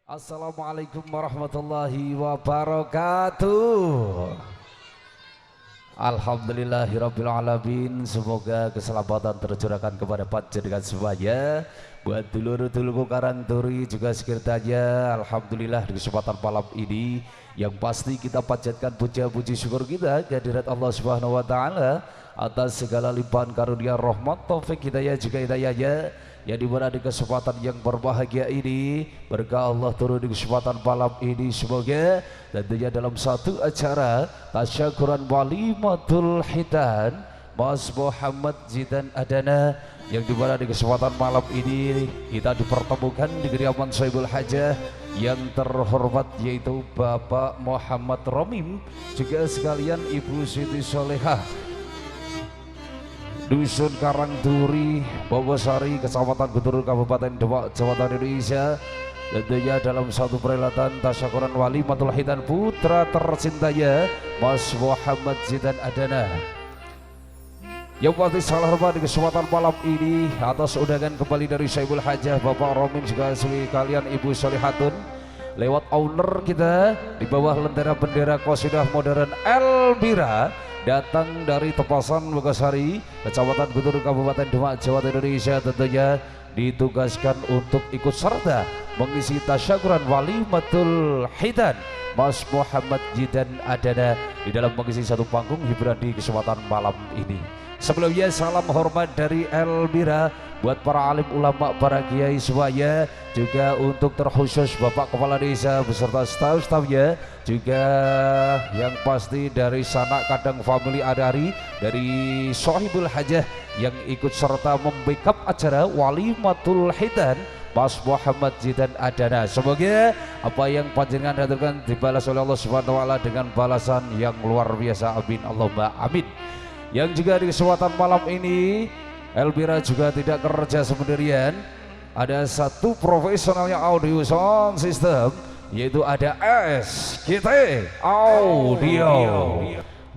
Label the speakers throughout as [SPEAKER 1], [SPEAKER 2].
[SPEAKER 1] Assalamualaikum warahmatullahi wabarakatuh. Alhamdulillahirabbil alamin. Semoga keselamatan tercurahkan kepada panjenengan semuanya. Buat dulur-dulurku Karang Turi juga sekiranya alhamdulillah di kesempatan malam ini yang pasti kita panjatkan puja-puji syukur kita kehadirat Allah Subhanahu wa taala atas segala limpahan karunia rahmat taufik hidayah juga hidayahnya yang dimana di kesempatan yang berbahagia ini berkah Allah turun di kesempatan malam ini semoga tentunya dalam satu acara tasyakuran walimatul hitan Mas Muhammad Zidan Adana yang dimana di kesempatan malam ini kita dipertemukan di kediaman Sahibul Hajah yang terhormat yaitu Bapak Muhammad Romim juga sekalian Ibu Siti Solehah Dusun Karangturi, Bawasari, Kecamatan Guntur, Kabupaten Demak, Jawa Tengah, Indonesia. Tentunya dalam satu perhelatan tasyakuran walimatul hitan putra tercintanya Mas Muhammad Zidan Adana. Yang pasti salah hormat di kesempatan malam ini atas undangan kembali dari Sahibul Hajah Bapak Romim juga sekalian Ibu Solihatun lewat owner kita di bawah lentera bendera qasidah modern Elmira datang dari Tepasan Wogasari, Kecamatan Guntur, Kabupaten Demak, Jawa Tengah, Indonesia. Tentunya ditugaskan untuk ikut serta mengisi tasyakuran walimatul hitan Mas Muhammad Zidan Adana di dalam mengisi satu panggung hiburan di kesempatan malam ini. Sebelumnya salam hormat dari Elmira buat para alim ulama, para kiai semuanya, juga untuk terkhusus Bapak Kepala Desa beserta staf-stafnya, juga yang pasti dari Sanak Kadang Family Adari dari Sohibul Hajah yang ikut serta membackup acara walimatul hitan Mas Muhammad Zidan Adana. Semoga apa yang panjenengan haturkan dibalas oleh Allah Subhanahu wa taala dengan balasan yang luar biasa. Amin Allahumma amin. Yang juga di kesempatan malam ini Elmira juga tidak kerja sendirian. Ada satu profesionalnya audio sound system yaitu ada SGT Audio.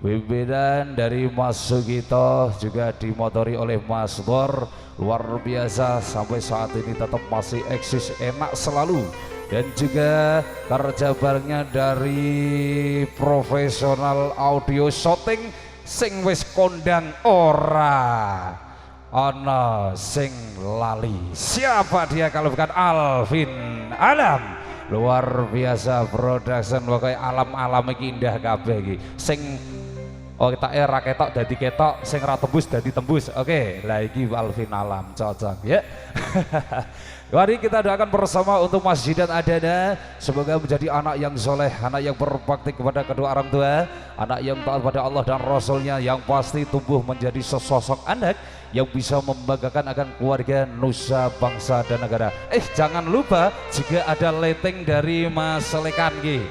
[SPEAKER 1] Pimpinan dari Mas Sugito juga dimotori oleh Mas Bor, luar biasa sampai saat ini tetap masih eksis enak selalu. Dan juga kerja barengnya dari profesional audio shooting sing wis kondang ora ana sing lali. Siapa dia kalau bukan Alvin Alam. Luar biasa production pokoknya alam-alam iki indah kabeh iki. Sing ketake ra ketok dadi ketok, sing ra tembus dadi tembus. Oke, lah iki Alvin Alam cocok ya. Mari kita doakan bersama untuk Mas Zidan Adana, semoga menjadi anak yang soleh, anak yang berbakti kepada kedua orang tua, anak yang taat pada Allah dan Rasulnya, yang pasti tumbuh menjadi sesosok anak yang bisa membanggakan akan keluarga, nusa, bangsa dan negara. Jangan lupa juga ada leteng dari Mas Lekangi.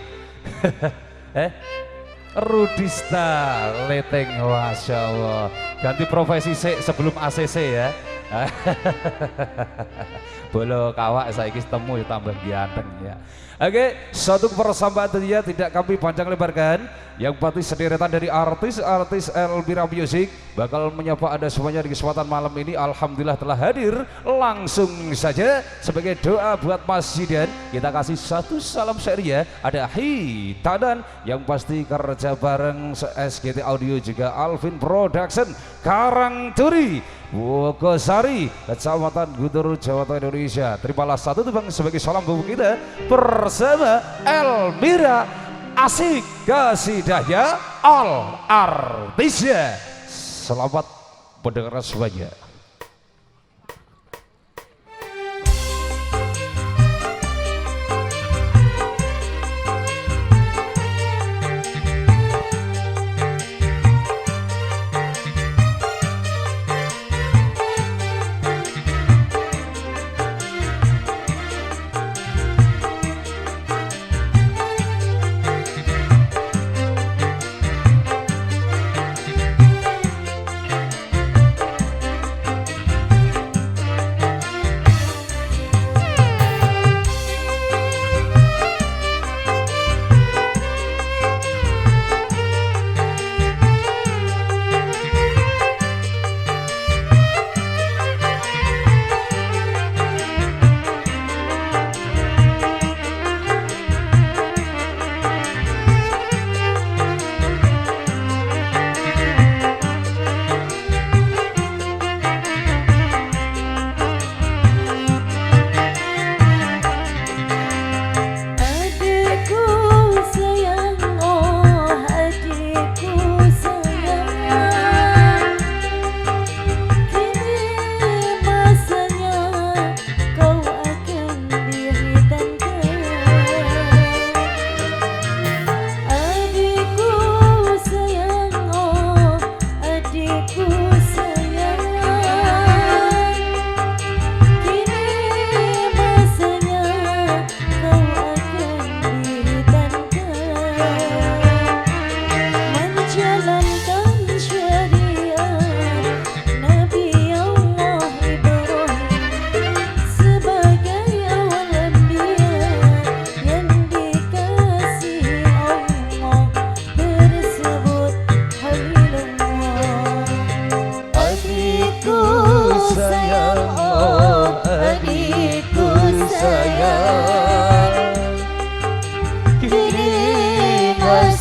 [SPEAKER 1] Rudista leteng, Masya Allah. Ganti profesi sebelum ACC ya. Bolo kawak saiki temu tambah ganteng ya. Oke, satu persahabatan dia tidak kami panjang lebarkan. Yang pasti sederetan dari artis-artis Elmira Music bakal menyapa Anda semuanya di kesempatan malam ini. Alhamdulillah telah hadir. Langsung saja sebagai doa buat Mas Zidan kita kasih satu salam syariah. Ada hitanan yang pasti kerja bareng SGT Audio juga Alvin Production Karangturi Wogasari, Kecamatan Guntur, Jawa Tengah, Indonesia. Terimalah satu tebang sebagai salam buat kita bersama Elmira. Asik kasidahnya all artisnya. Selamat mendengar semuanya.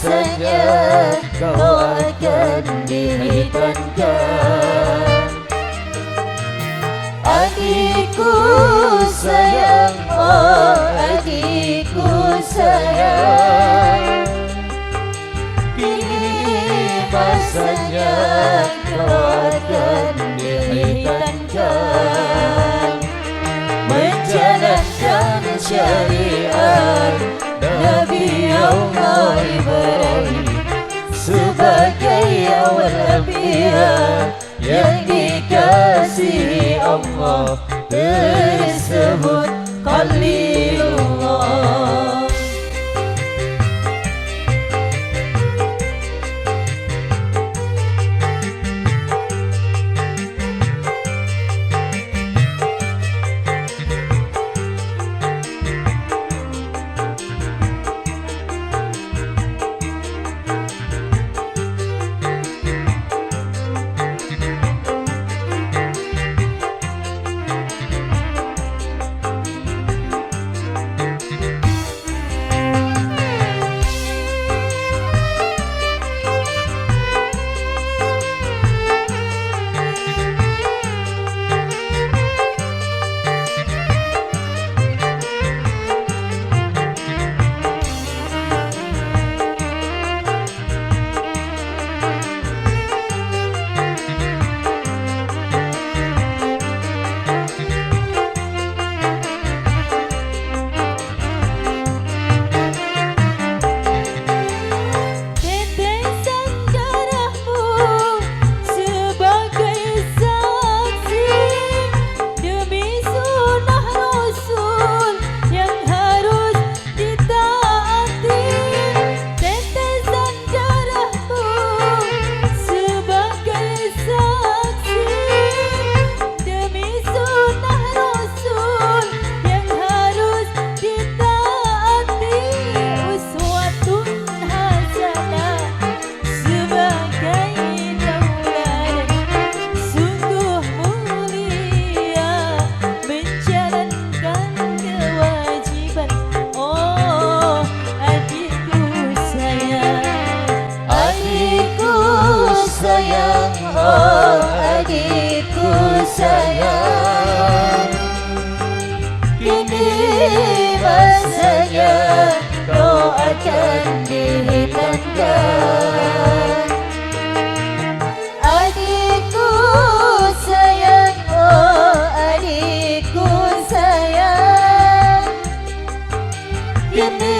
[SPEAKER 2] masanya kau akan dihitankan. Adikku sayang, oh adikku sayang, kini masanya kau akan dihitankan. Menjalankan syariat Nabi Allah Ibrahim sebagai awal anbiya yang dikasihi Allah tersebut Khalilullah. Adikku sayang, kini masanya kau akan dihitankan. Adikku sayang, oh adikku sayang, kini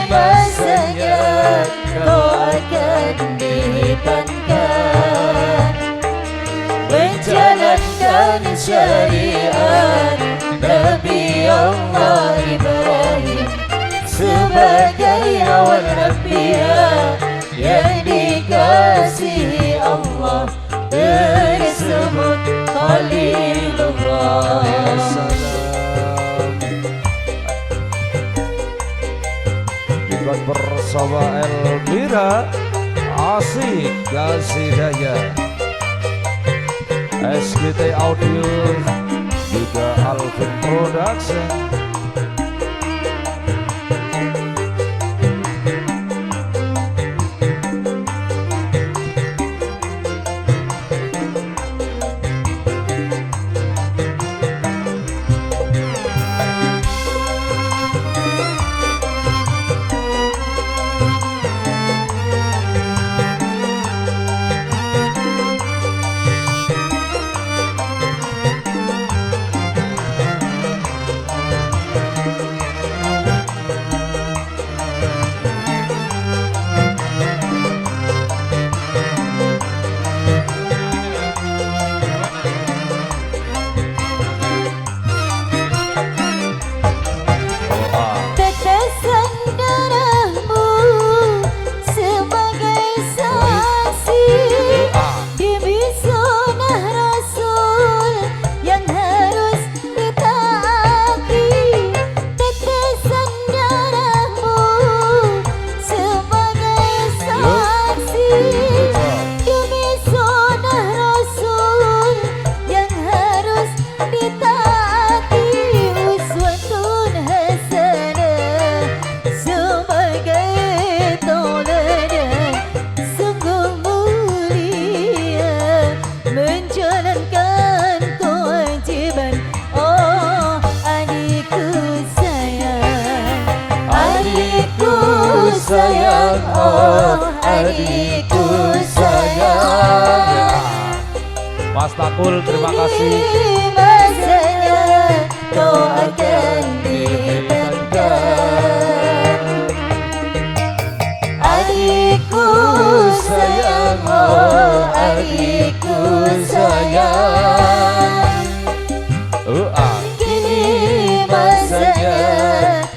[SPEAKER 2] masanya kau akan dihitankan. Menjalankan syariat Nabi Allah Ibrahim sebagai awal anbiya yang dikasihi Allah tersebut Khalilullah.
[SPEAKER 1] Ikut bersama Elmira asik kasih daya SGT Audio juga Alvin Production.
[SPEAKER 2] sayang, oh adikku sayang.
[SPEAKER 1] Mas Takul, terima kasih.
[SPEAKER 2] Masanya kau akan dibebaskan. Adikku sayang, oh adikku sayang. Kini masanya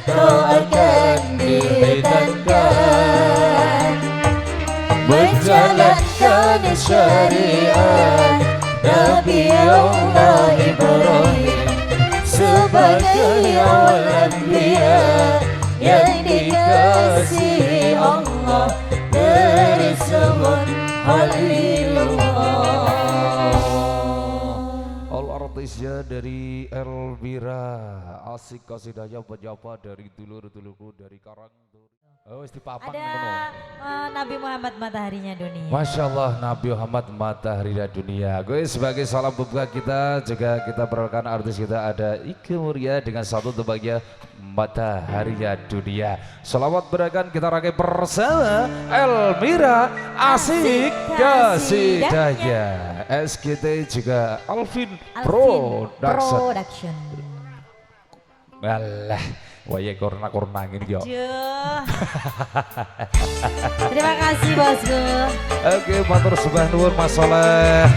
[SPEAKER 2] kau akan dibebaskan, menjalankan syariat Nabi Allah Ibrahim sebagai awal anbiya yang dikasihi Allah dari sebut Halilullah.
[SPEAKER 1] All artisnya dari Elvira, asik kasidahnya penyapa dari dulur-dulurku dari Karang. Oh, istipapan
[SPEAKER 2] ada Nabi Muhammad mataharinya dunia.
[SPEAKER 1] Masya Allah, Nabi Muhammad mataharinya dunia. Gue sebagai salam pembuka kita juga kita perkenalkan artis kita ada Ike Muria dengan satu tebaknya mataharinya dunia. Selamat berakan kita rangkai bersama Elvira, asik kasidahnya. SGT juga Alvin Production. Alah, waya korna ini yo.
[SPEAKER 2] Terima kasih bosku.
[SPEAKER 1] Oke, matur sembah nuwun Mas Soleh.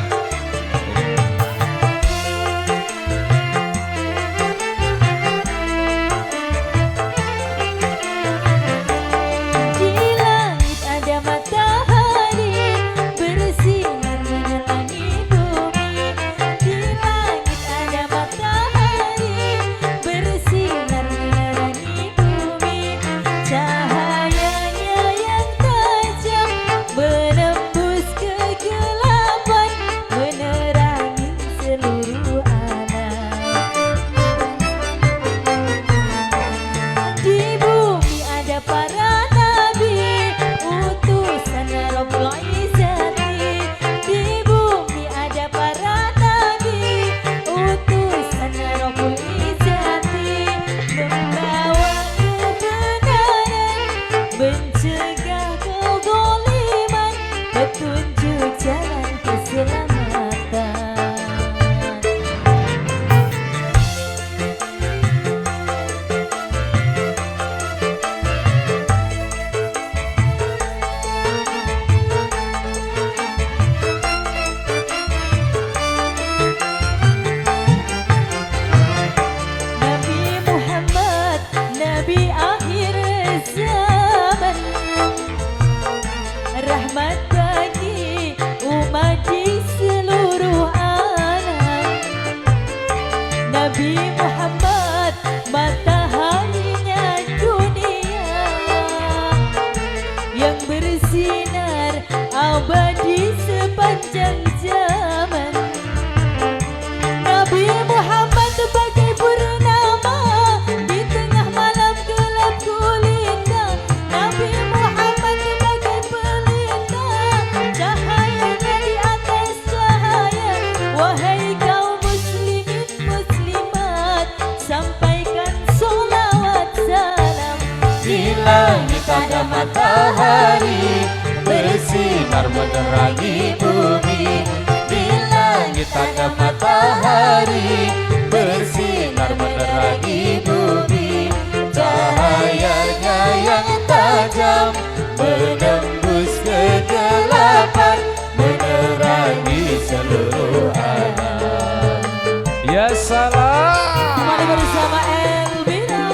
[SPEAKER 2] Di langit ada matahari bersinar menerangi bumi. Di langit ada matahari bersinar menerangi bumi. Cahayanya yang tajam menembus kegelapan, menerangi seluruh alam. Di bumi ada para nabi, utusan Rabbul Izzati. Di bumi ada para nabi, utusan Rabbul Izzati, membawa kebenaran, mencegah kezaliman, petunjuk jalan keselamatan. Nabi Muhammad, Nabi akhir zaman, rahmat bagi umat di seluruh alam. Nabi Muhammad, mataharinya dunia yang bersinar abadi sepanjang zaman. Nabi Muhammad bagai purnama di tengah malam gelap gulita. Nabi Muhammad bagai pelita, cahayanya di atas cahaya. Wahai kaum muslimin muslimat, sampaikan sholawat salam. Di langit ada matahari bersinar menerangi bumi. Di langit ada matahari bersinar menerangi bumi. Cahayanya yang tajam menembus kegelapan, menerangi seluruh alam.
[SPEAKER 1] Ya salam.
[SPEAKER 2] Kembali bersama Elvira,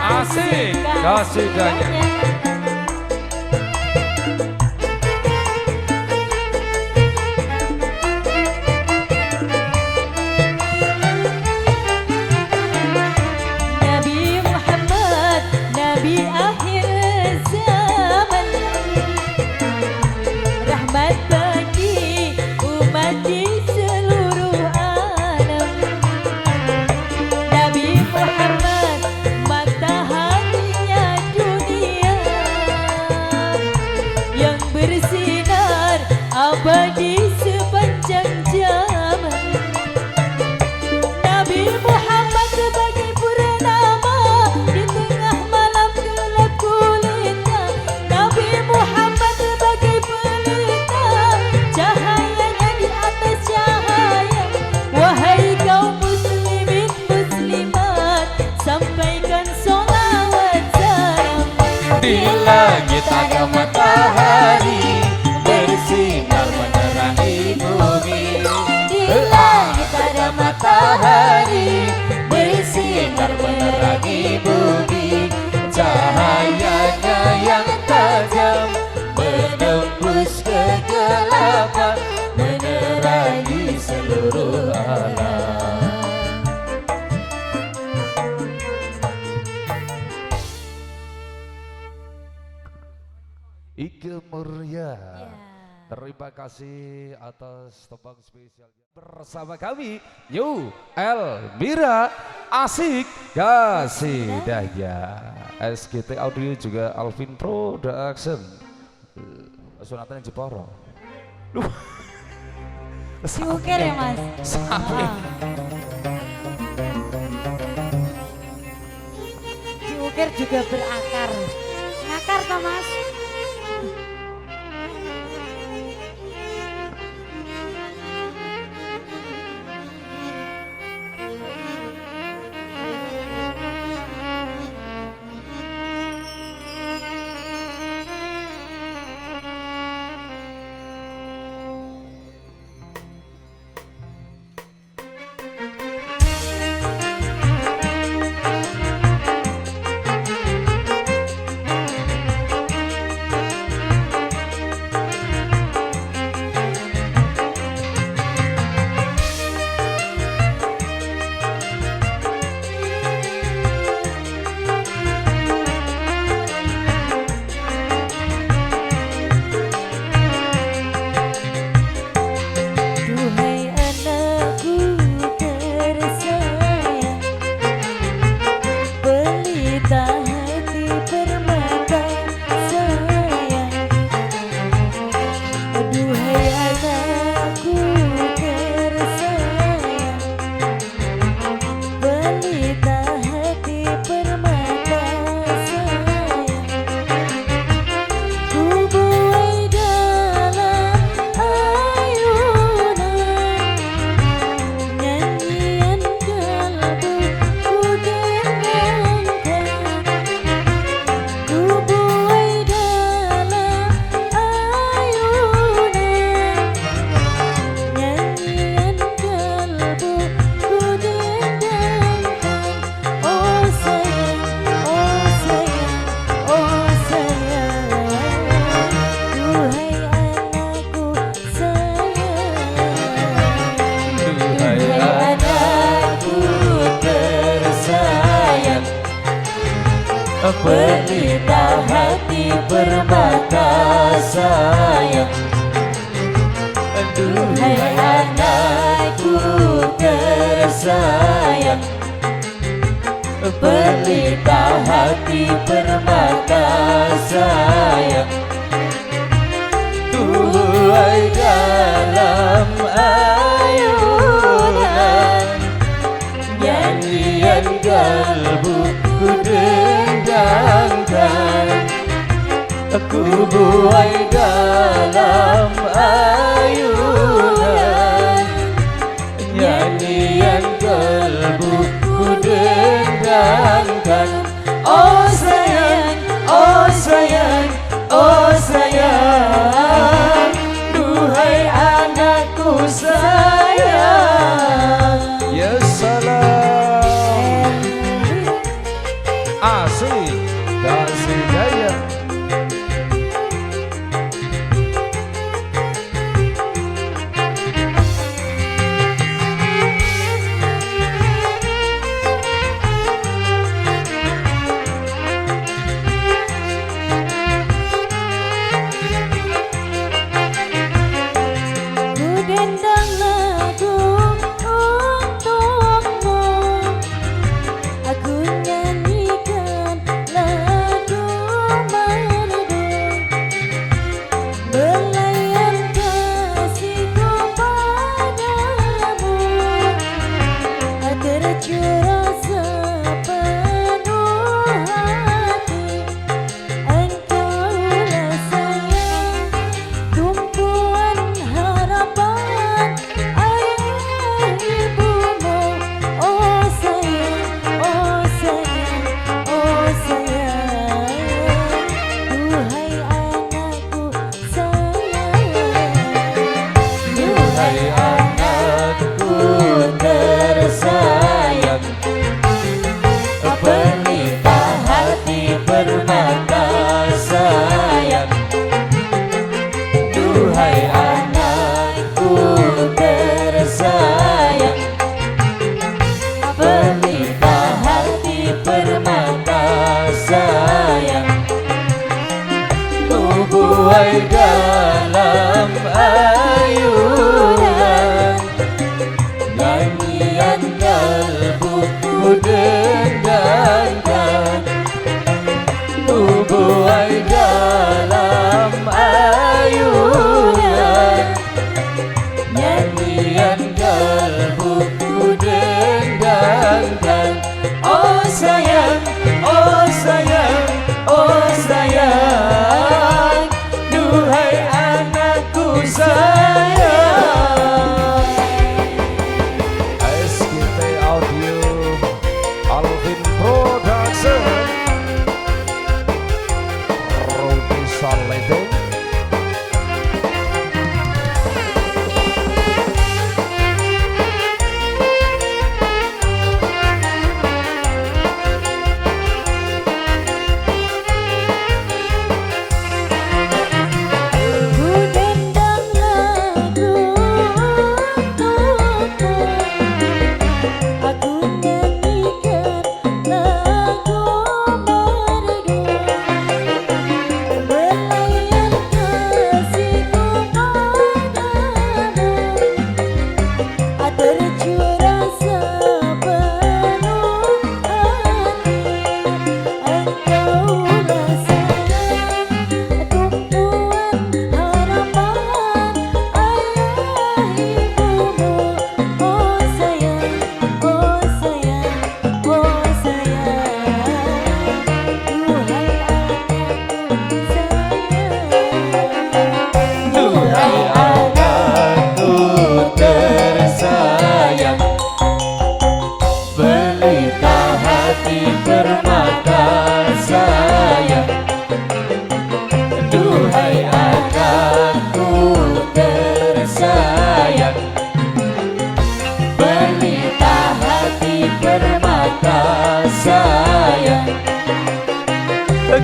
[SPEAKER 1] Asik kasidahnya.
[SPEAKER 2] Nabi Muhammad, Nabi akhir zaman, rahmat bagi umat di seluruh alam. Nabi Muhammad, mataharinya dunia yang bersinar abadi sepanjang zaman. Nabi Muhammad sebagai purnama di tengah malam gelap
[SPEAKER 1] Di langit ada matahari bersinar menerangi bumi.
[SPEAKER 2] Di langit ada
[SPEAKER 1] Matahari bersinar menerangi bumi. Cahayanya yang tajam menembus kegelapan, menerangi seluruh alam. Ike Muria, terima kasih atas tebang spesialnya bersama kami. Yu Elmira Asik Kasih Daya, SGT Audio juga Alvin Production, Sunatan Jeporo.
[SPEAKER 2] Diukir ya mas. Diukir juga berakar. Ngakar toh mas. Pelita hati bermata sayang, duhai anakku tersayang. Pelita hati bermata sayang,
[SPEAKER 1] tuai dalam ayunan,
[SPEAKER 2] nyanyian
[SPEAKER 1] kalbu ku dendangkan. Aku buai dalam ayunan, nyanyian kalbu ku dendangkan.
[SPEAKER 2] Oh sayang, oh sayang, oh sayang, duhai anakku sayang.
[SPEAKER 1] Ya salam, asik kasih daya.
[SPEAKER 2] Dendang lagu untukmu, aku nyanyikan lagu
[SPEAKER 1] buai dalam ayunan, nyanyian kalbuku dendangkan. Buai dalam ayunan, nyanyian kalbuku dendangkan. Oh sayang, oh sayang, oh sayang, duhai anakku sayang. SKT Audio, Alvin Production, Rudi Salete.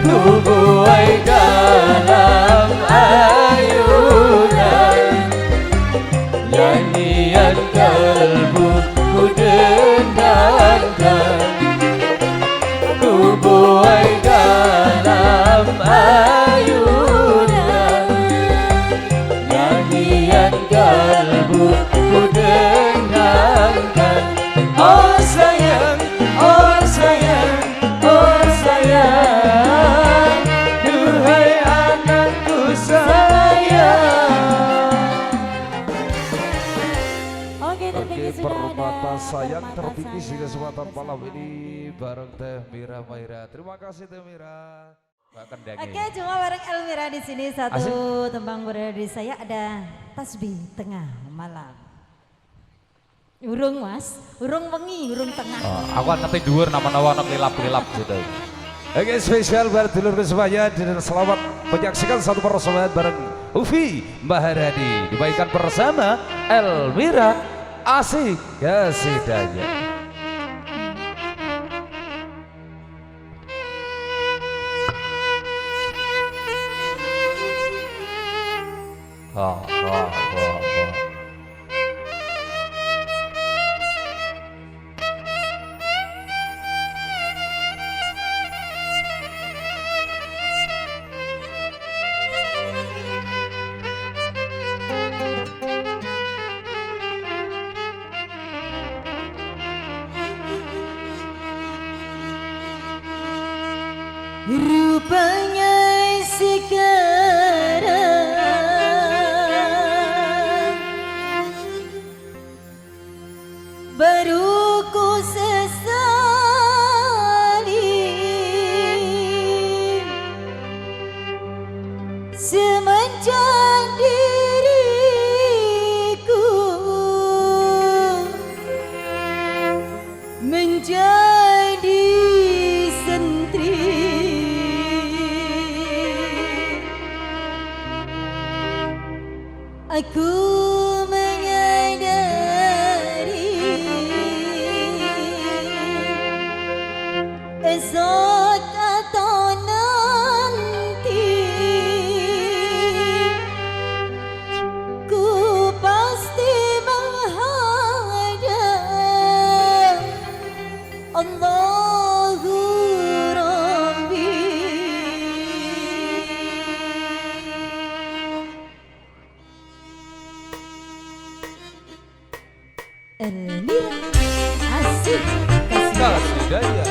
[SPEAKER 1] Ku buai dalam ayunan, nyanyian kalbuku dendangkan. Ku buai dalam ayunan, nyanyian kalbuku dendangkan. Oh sayang, oh sayang, oh sayang, duhai anakku sayang.
[SPEAKER 2] Oke,
[SPEAKER 1] Permata sayang tertinggi di kesempatan malam ini bareng Teh Mira Maira. Terima kasih Teh Mira.
[SPEAKER 2] Oke, cuma bareng Elmira di sini satu
[SPEAKER 1] Asik.
[SPEAKER 2] tembang berdiri saya ada tasbih tengah malam. Urung mas, urung wengi, urung tengah.
[SPEAKER 1] Aku nanti dhuwur nama-nama anak lilap-lilap gitu. Oke, spesial buat dulur semuanya dan selamat menyaksikan satu persembahan bareng Ufi Maharani dibagikan bersama Elmira. Asik kesidanya. Wah.
[SPEAKER 2] Rupanya sekarang baru ku sesali semenjak diriku menjadi sentri. Aku menyadari esok atau nanti ku pasti menghadap Allahu Rabbi. Elmira Asik
[SPEAKER 1] Kasih Daya.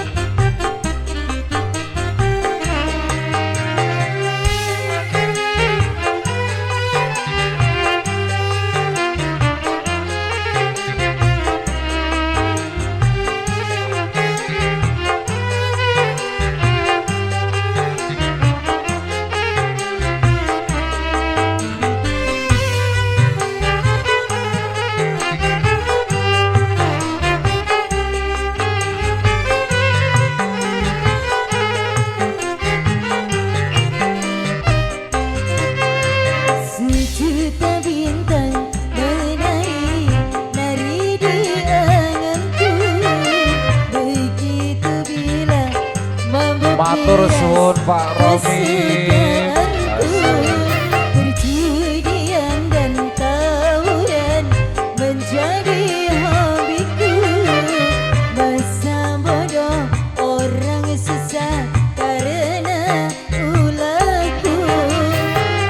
[SPEAKER 2] Sejuta bintang menari nari di anganku. Begitu bila
[SPEAKER 1] Matur suwun Pak Romi.
[SPEAKER 2] Perjudian dan tawuran menjadi hobiku. Masa bodoh orang susah karena ulahku.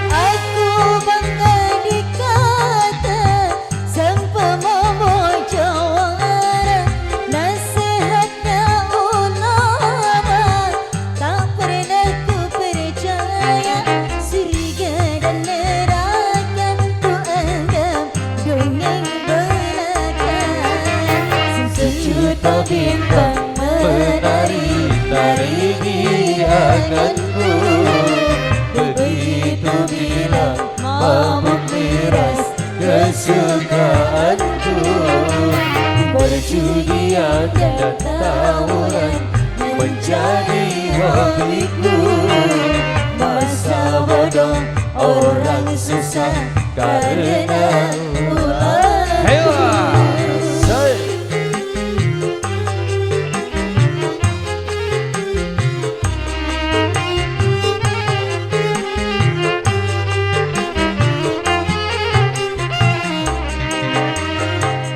[SPEAKER 2] Aku bangga dikata sang pemomo jawara. Nasihatnya ulama tak pernah ku percaya. Surga dan neraka ku anggap dongeng belaka. Sejuta bintang menari nari di anganku. Begitu bila mabuk miras kesukaanku. Perjudian dan tawuran menjadi hobiku. Masa bodoh orang susah karena ulahku.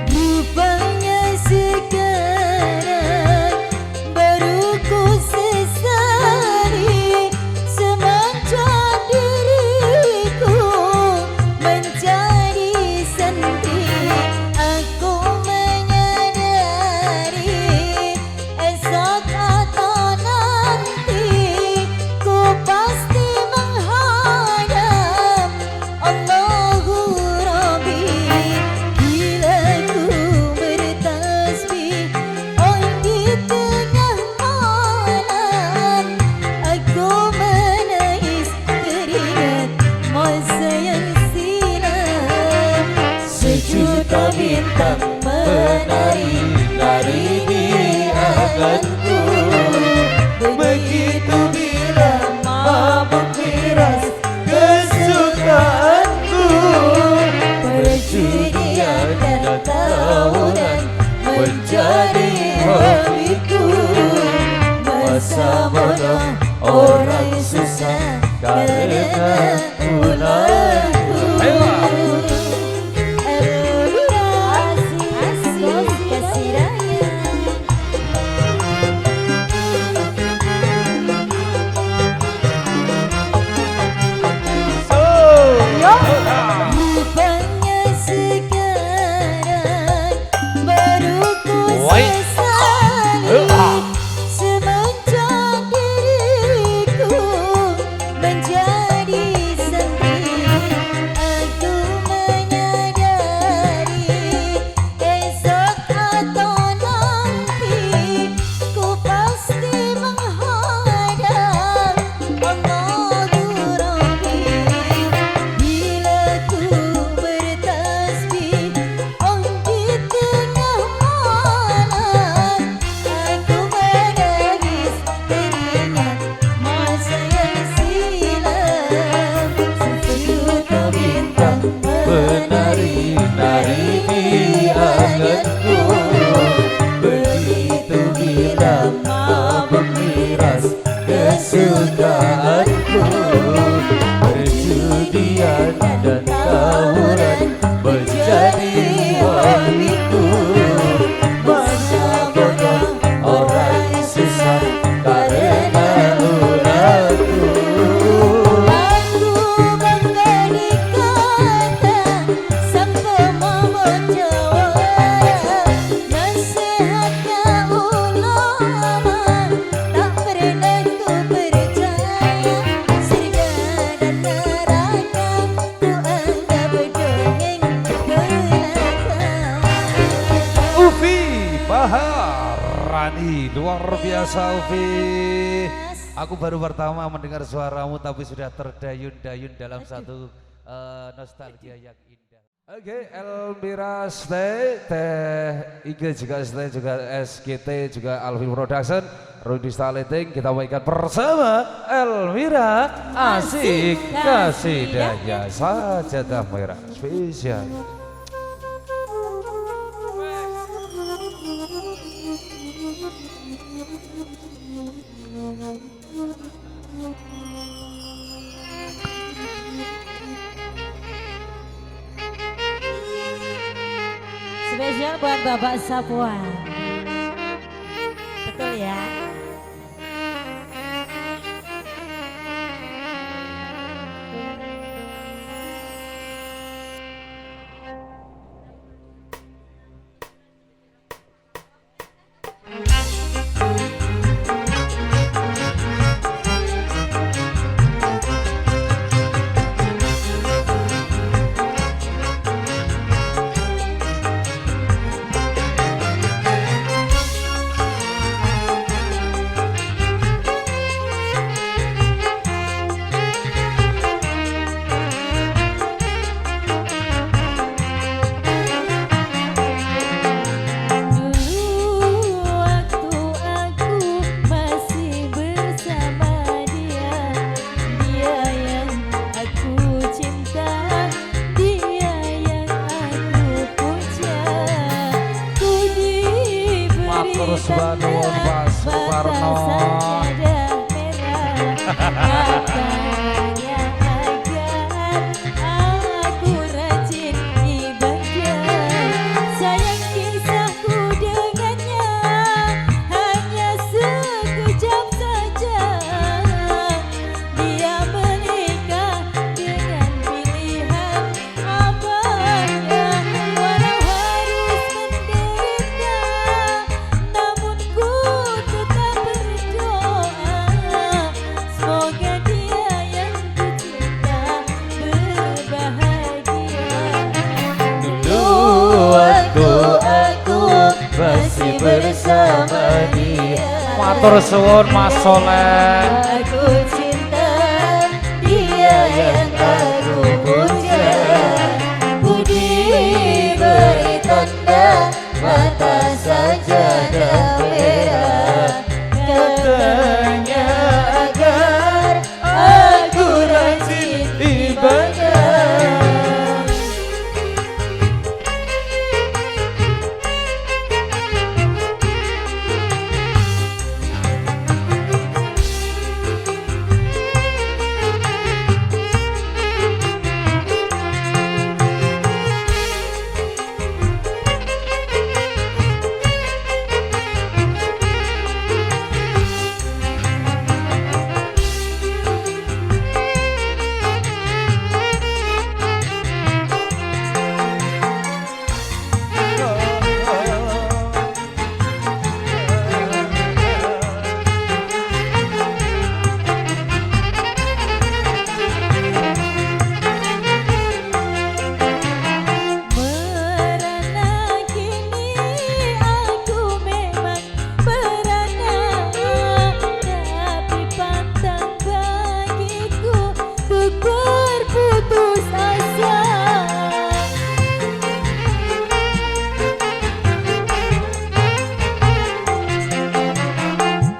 [SPEAKER 2] Rupanya sekarang baru ku sesali semacam diriku menjadi sendiri. Aku menyadari esok atau nanti ku pasti menghadap Allahu Rabbi. Bila ku bertasbih oh di tengah malam, aku menangis teringat masa yang silam. Sejuta bintang menari nari di anganku. Begitu bila mabuk miras kesukaanku. Perjudian dan tawuran menjadi hobiku. Masa bodoh orang susah karena ulahku. Elmira Asik Kasih Raya. Rupanya sekarang baru ku sesali semenjak diriku menjadi sendiri. Aku menyadari esok atau nanti ku pasti menghadap Allahu Rabbi. Bila ku bertasbih oh di tengah malam, aku menangis teringat masa yang silam. Sejuta bintang menari nari di anganku. Begitu bila mabuk miras kesukaanku. Perjudian dan tawuran menjadi hobiku. Masa bodoh orang susah karena ulahku. Aku bangga dikata sang pemomo jawara.
[SPEAKER 1] luar biasa Ufi. Aku baru pertama mendengar suaramu tapi sudah terdayun-dayun dalam satu nostalgia yang indah. Oke, Elmira Stay, Teh Ige juga Stay, juga SGT, juga Alvin Production, Rudy Staleting. Kita mainkan bersama Elmira Asik Kasidahnya Sajadah Merah spesial.
[SPEAKER 2] Spesial buat Bapak Sapuan. Betul ya?
[SPEAKER 1] Terus Bandung Pak Suparno.
[SPEAKER 2] Katanya agar aku rajin ibadah. Sayang kisahku dengannya hanya sekejap saja. Dia menikah dengan pilihan abahnya. Walau harus menderita, namun ku tetap berdoa. Semoga dia yang ku cinta berbahagia.
[SPEAKER 1] Dulu aku masih bersama dia. Matur suwun Mas Soleh.
[SPEAKER 2] Aku cinta dia yang aku puja. Ku diberi tanda mata sajadah merah. Katanya agar aku rajin ibadah. Merana kini aku memang beranak, tapi pantang bagiku untuk berputus asa.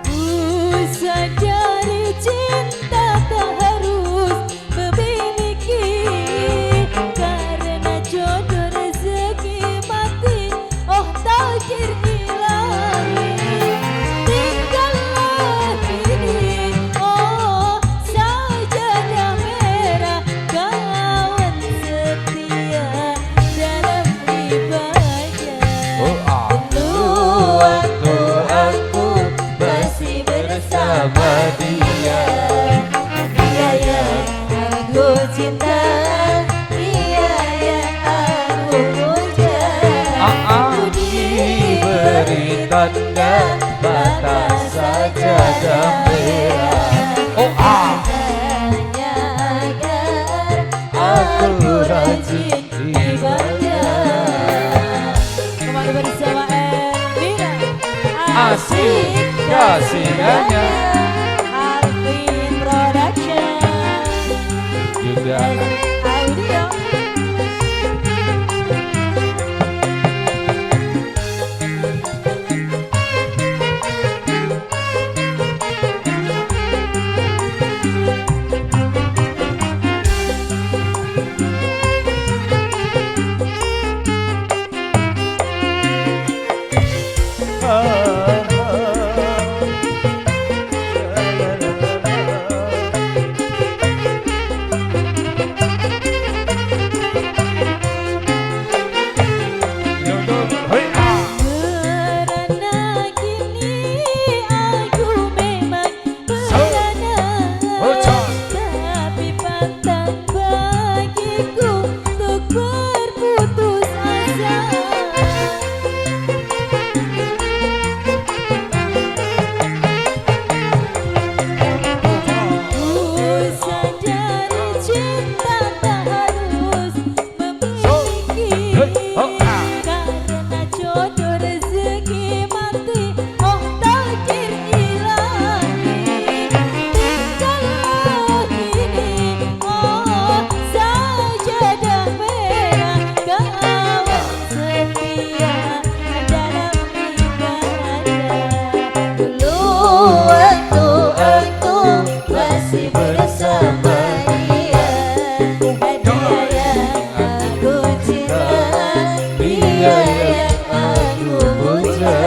[SPEAKER 2] Ku sadari cinta tak harus memiliki, karena jodoh rezeki mati, oh takdir ilahi. Tinggallah ini, oh sajadah merah, kawan setia dalam ibadah. Dulu aku masih bersama dia. Dia yang aku cinta, dia yang aku puja. Ku diberi tanda mata sajadah merah. Katanya agar aku rajin ibadah. Kembali bersama Elmira Asik
[SPEAKER 1] Jaganya
[SPEAKER 2] Alvin Production
[SPEAKER 1] juga
[SPEAKER 2] Audio. Karena kini aku memang perdana, tapi pantang bagiku untuk berputus asa. Ku sadari cinta tak harus memiliki. Karena jodoh rezeki mati, oh takdir ilahi. Tinggallah kini, oh sajadah merah, kawan setia dalam ibadah. Dulu waktu aku masih bersama dia, dia yang aku cinta, dia yang aku puja.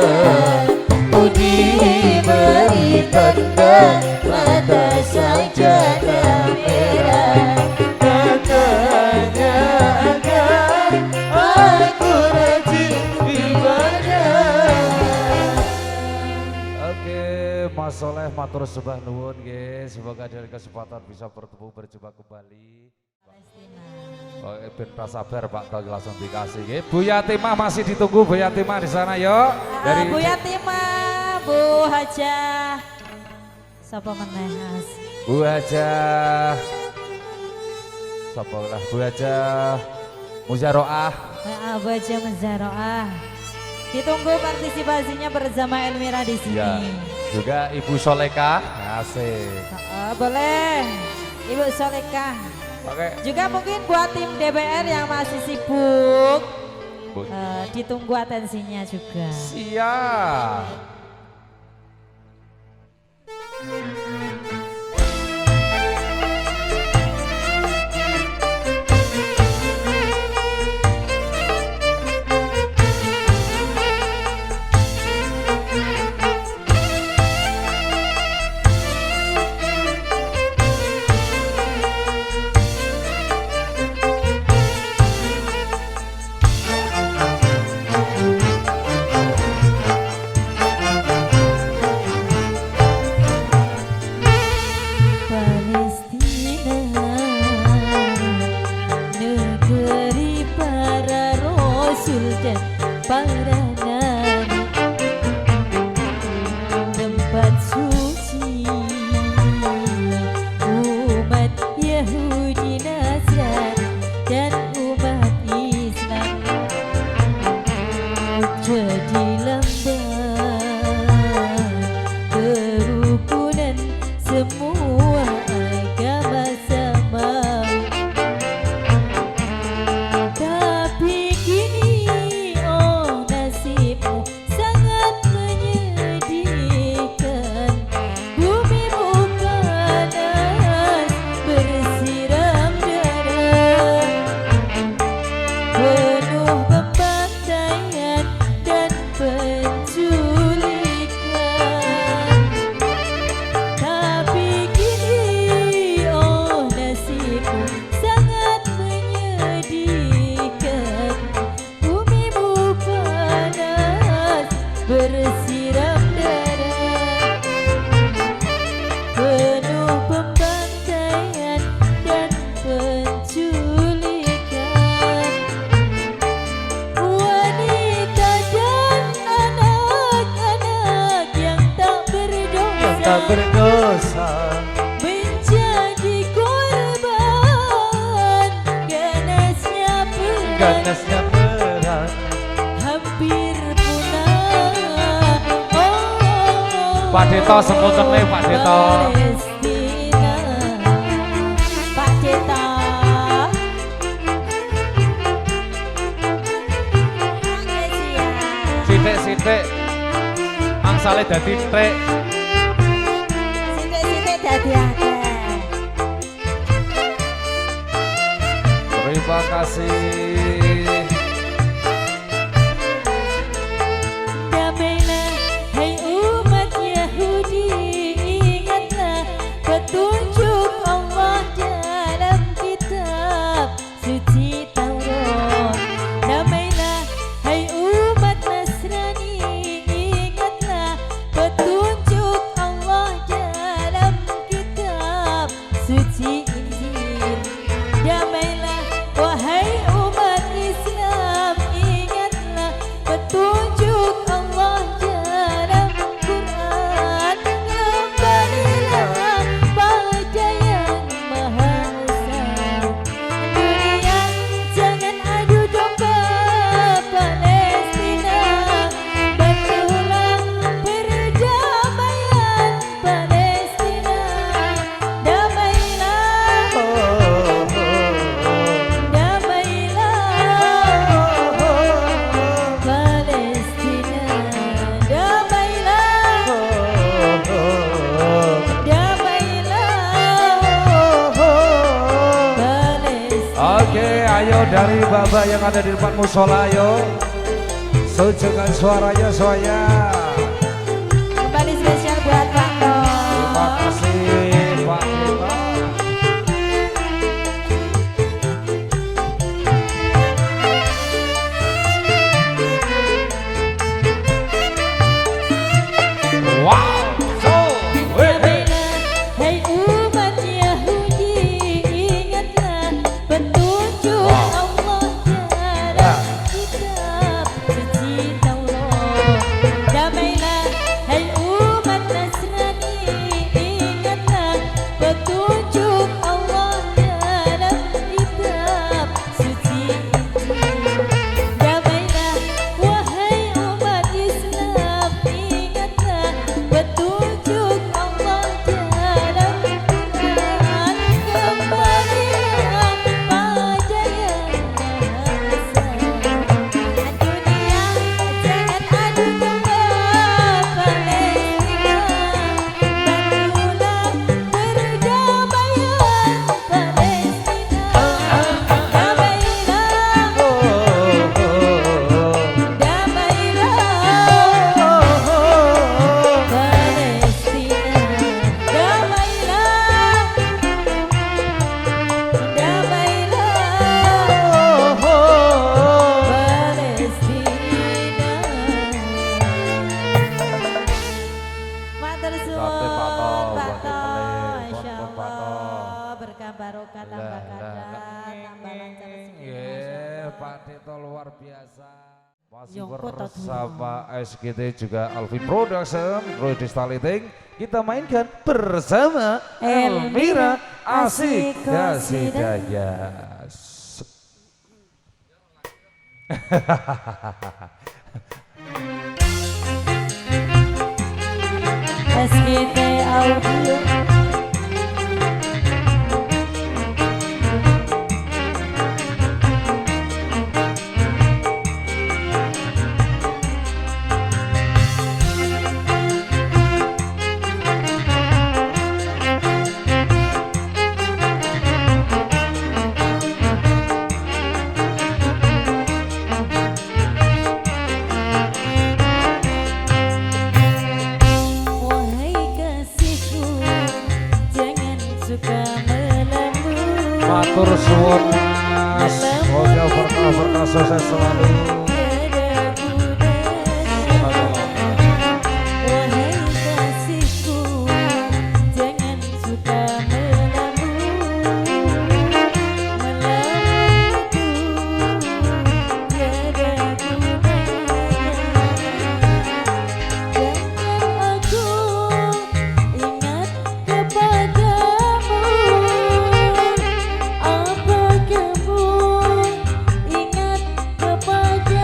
[SPEAKER 2] Ku diberi tanda mata sajadah merah, katanya agar aku rajin ibadah.
[SPEAKER 1] Oke, Mas Soleh matur sembah nuwun nggih, semoga dari kesempatan bisa bertemu berjumpa kembali. Oh, ben sabar Pak, tak langsung dikasih nggih. Bu Yatimah masih ditunggu, Bu Yatimah di sana yuk. Dari
[SPEAKER 2] Bu Yatimah, Bu Hajah. Sapa meneh Mas?
[SPEAKER 1] Bu Hajah. Sapa lah Bu Hajah Muzaroah.
[SPEAKER 2] Bu Hajah Muzaroah. Ditunggu partisipasinya bersama Elmira di sini.
[SPEAKER 1] Ya. Juga Ibu Soleka. Asik.
[SPEAKER 2] Boleh. Ibu Soleka.
[SPEAKER 1] Oke.
[SPEAKER 2] Juga mungkin buat tim DPR yang masih sibuk,
[SPEAKER 1] Bu.
[SPEAKER 2] ditunggu atensinya juga.
[SPEAKER 1] Siap.
[SPEAKER 2] Palestina, negeri para rasul dan para nabi, tempat suci umat Yahudi Nasrani dan umat Islam, jadi lambang kerukunan semua agama sama. Tapi kini oh nasibmu sangat menyedihkan. Bumi panas bersiram darah, penuh pembantaian dan penculikan. Tapi kini oh nasibmu sangat menyedihkan. Bumimu panas bersiram darah, penuh pembantaian dan penculikan. Wanita dan anak-anak yang tak berdosa,
[SPEAKER 1] Tak berdosa.
[SPEAKER 2] menjadi korban ganasnya perang,
[SPEAKER 1] Ganasnya perang.
[SPEAKER 2] hampir punah. Oh,
[SPEAKER 1] Pak Dito sepunten Pak Dito.
[SPEAKER 2] Palestina, Pak Dito.
[SPEAKER 1] Sithik-sithik angsale dadi trik.
[SPEAKER 2] Sithik-sithik dadi akeh.
[SPEAKER 1] Terima kasih.
[SPEAKER 2] Damailah hai umat Yahudi, ingatlah petunjuk Allah dalam kitab suci Taurat. Damailah hai umat Nasrani, ingatlah petunjuk Allah dalam kitab suci Injil. Damailah wahai umat Islam, ingatlah petunjuk Allah dalam Quran. Kembalilah pada yang Maha Esa. Dunia jangan adu domba Palestina. Bantulah perdamaian Palestina. Damailah, damailah Palestina. Damailah, damailah Palestina.
[SPEAKER 1] Oke, ayo dari Bapak yang ada di depan musola, ayo sujudkan suaranya semuanya.
[SPEAKER 2] Kembali spesial buat Pak
[SPEAKER 1] Terima
[SPEAKER 2] Tok.
[SPEAKER 1] kasih Pak Dito. Wow, so
[SPEAKER 2] Damailah hai umat Yahudi, ingatlah petunjuk Allah dalam kitab suci Taurat. Damailah hai umat Nasrani, ingatlah petunjuk Allah dalam kitab suci Injil. Damailah wahai umat Islam, ingatlah petunjuk Allah dalam Quran. Kembalilah pada yang Maha Esa. Dunia jangan adu domba Palestina. Bantulah perdamaian Palestina. Damailah, damailah Palestina. Damailah, damailah Palestina. Matur suwun
[SPEAKER 1] Pak Tok,
[SPEAKER 2] Pak
[SPEAKER 1] Pak
[SPEAKER 2] Tok.
[SPEAKER 1] Tok,
[SPEAKER 2] Insyaallah
[SPEAKER 1] Pak Tok.
[SPEAKER 2] berkah barokah tambah kada tambah lancar rezeki.
[SPEAKER 1] Yeah, Pak Dito luar biasa. Masih
[SPEAKER 2] Yongko
[SPEAKER 1] bersama SGT juga Alvin Production, Rudy Staliting. Kita mainkan bersama Elmira Asik Gasidaya.
[SPEAKER 2] SGT Audio. Wahai kasihku, jangan suka melambung.
[SPEAKER 1] Matur suwun Mas, semoga berkah sukses selalu.
[SPEAKER 2] Wahai kasihku, jangan suka melambung. Melambung tiada gunanya. Jangan aku ingat kepadamu. Apa kamu ingat kepada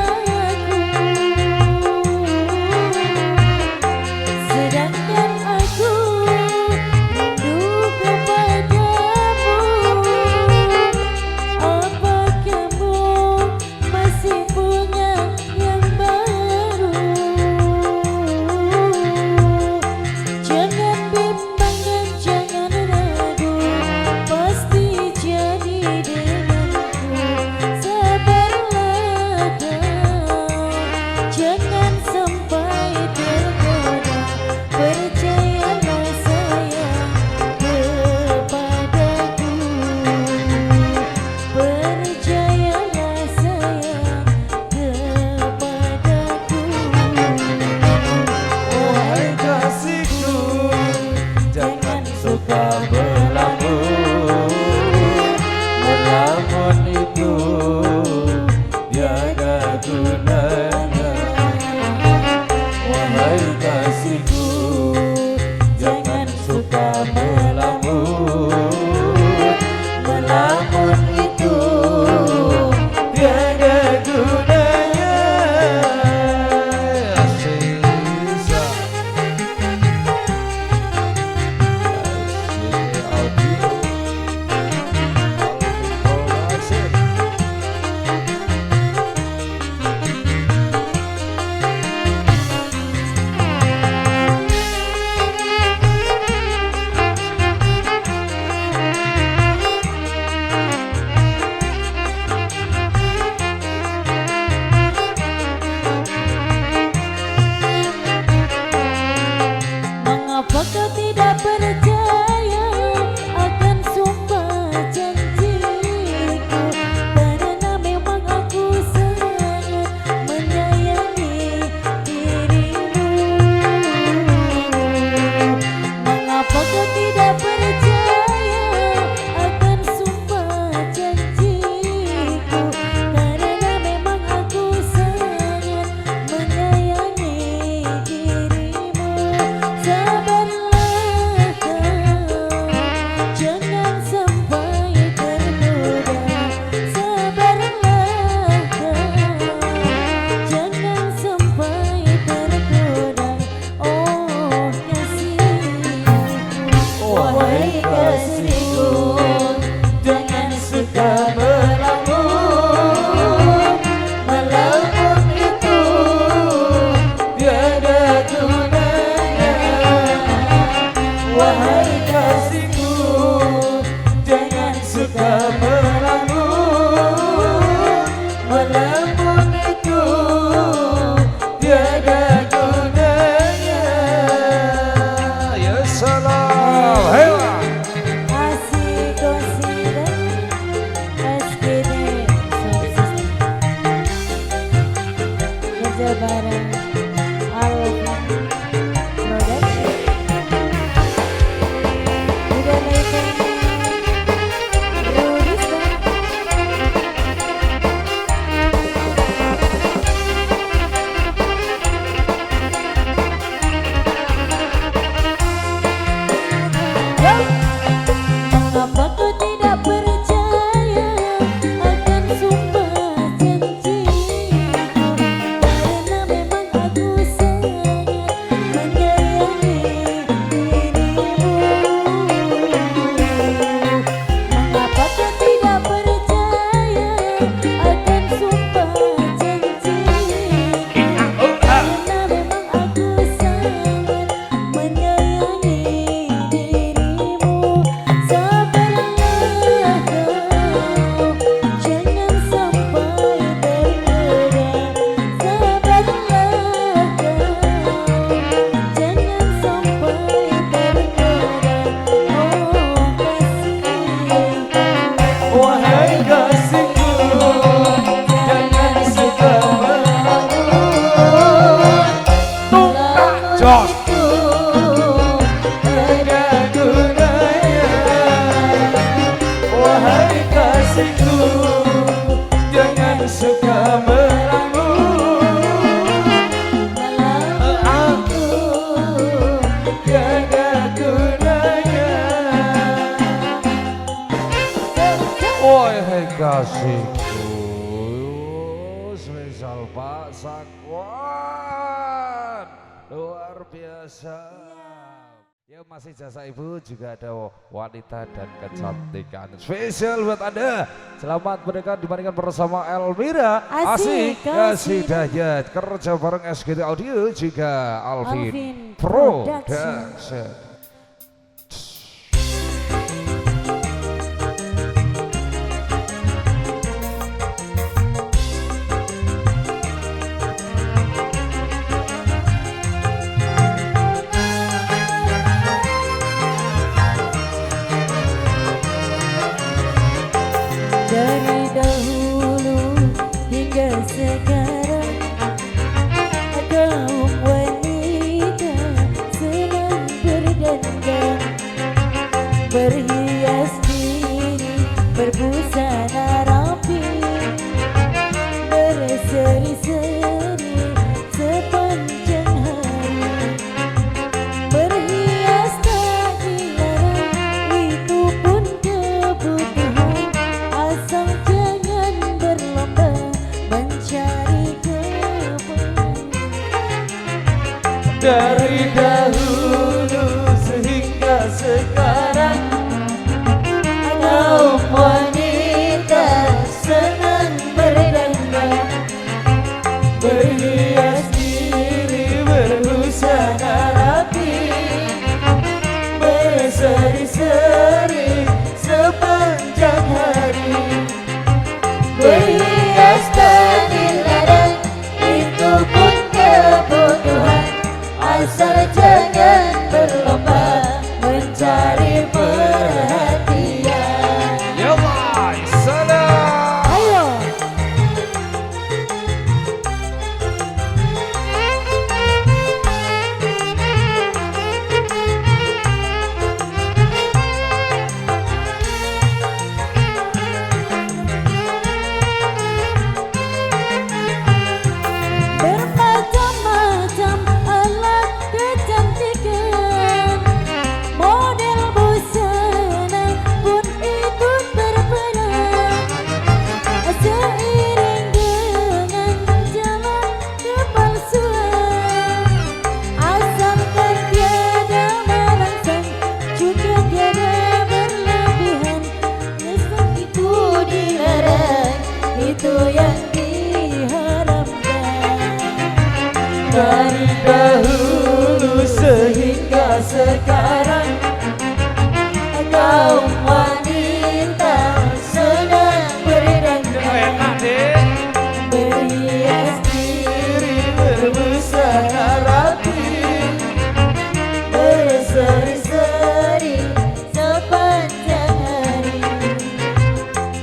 [SPEAKER 2] kasihku, jangan suka melamun. Melamun itu tiada gunanya. Wahai kasihku, jangan suka melamun. Melamun itu tiada gunanya.
[SPEAKER 1] Ya salam. Hewa.
[SPEAKER 2] Asik kosida SKD Sukses kerja bareng Alvin Production. Udah naikkan Rudista. Mengapa kau tidak percaya akan sumpah janji? Karena memang aku sangat menyayangi dirimu. Mengapa kau tidak percaya akan sumpah janji? Karena memang aku sangat menyayangi dirimu. Sabarlah kau, jangan sampai tergoda. Sabarlah kau, jangan sampai tergoda. Oh kasihku, wahai kasihku, jangan suka melamun.
[SPEAKER 1] Jos.
[SPEAKER 2] Itu ada gunanya.
[SPEAKER 1] Wahai kasihku, jangan suka melamun.
[SPEAKER 2] Melamun itu
[SPEAKER 1] Tiada gunanya. Wahai kasihku, spesial Pak Sakwan, luar biasa. Ya masih jasa ibu juga ada wanita dan kecantikan spesial buat anda. Selamat dimainkan bersama Elmira
[SPEAKER 2] Asik
[SPEAKER 1] Kasih
[SPEAKER 2] Kasih
[SPEAKER 1] Dayat, kerja bareng SGT Audio juga Alvin
[SPEAKER 2] Alvin
[SPEAKER 1] Production.
[SPEAKER 2] dari dahulu hingga sekarang, kaum wanita senang berdandan, berhias diri, berbusana rapi, berseri-seri sepanjang hari. Berhias tak dilarang, itu pun kebutuhan, asal jangan berlomba mencari kemenangan.
[SPEAKER 1] Dari dahulu sehingga sekarang,
[SPEAKER 2] Kaum wanita senang berdandan,
[SPEAKER 3] dahulu sehingga sekarang kaum wanita sedang berdandan berhias diri berbusana rapi berseri-seri sepanjang hari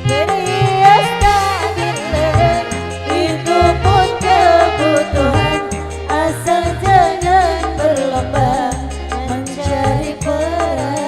[SPEAKER 3] berhias tak dilarang itu pun kebutuhan asal jangan berlomba mencari perhatian.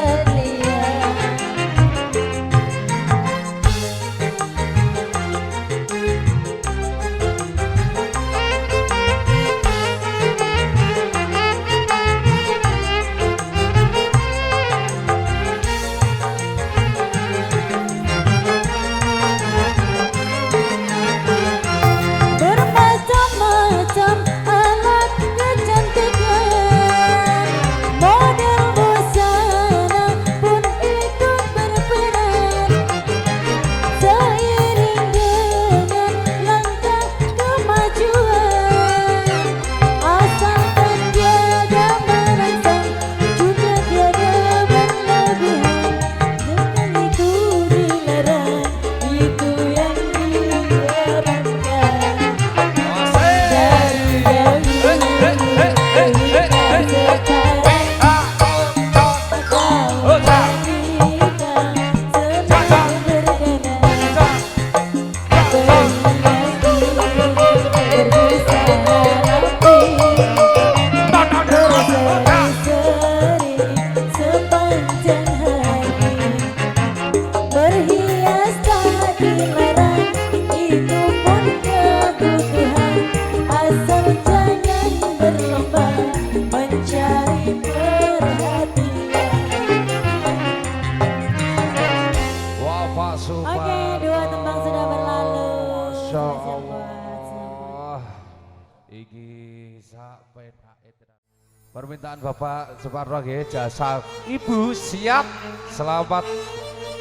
[SPEAKER 3] Bermacam-macam alat kecantikan, model busana pun ikut berperan. Seiring dengan langkah kemajuan, asalkan tiada merangsang juga tiada berlebihan. Dengan itu dilarang, itu yang diharapkan. Berhias tak dilarang, itu pun kebutuhan asal jangan berlomba mencari perhatian.
[SPEAKER 1] Wah Pak Suparno.
[SPEAKER 2] Oke, dua tembang sudah berlalu.
[SPEAKER 1] Masya
[SPEAKER 2] Selamat.
[SPEAKER 1] Allah. Iki sampai permintaan Bapak Suparno nggih, jasa Ibu siap. Selamat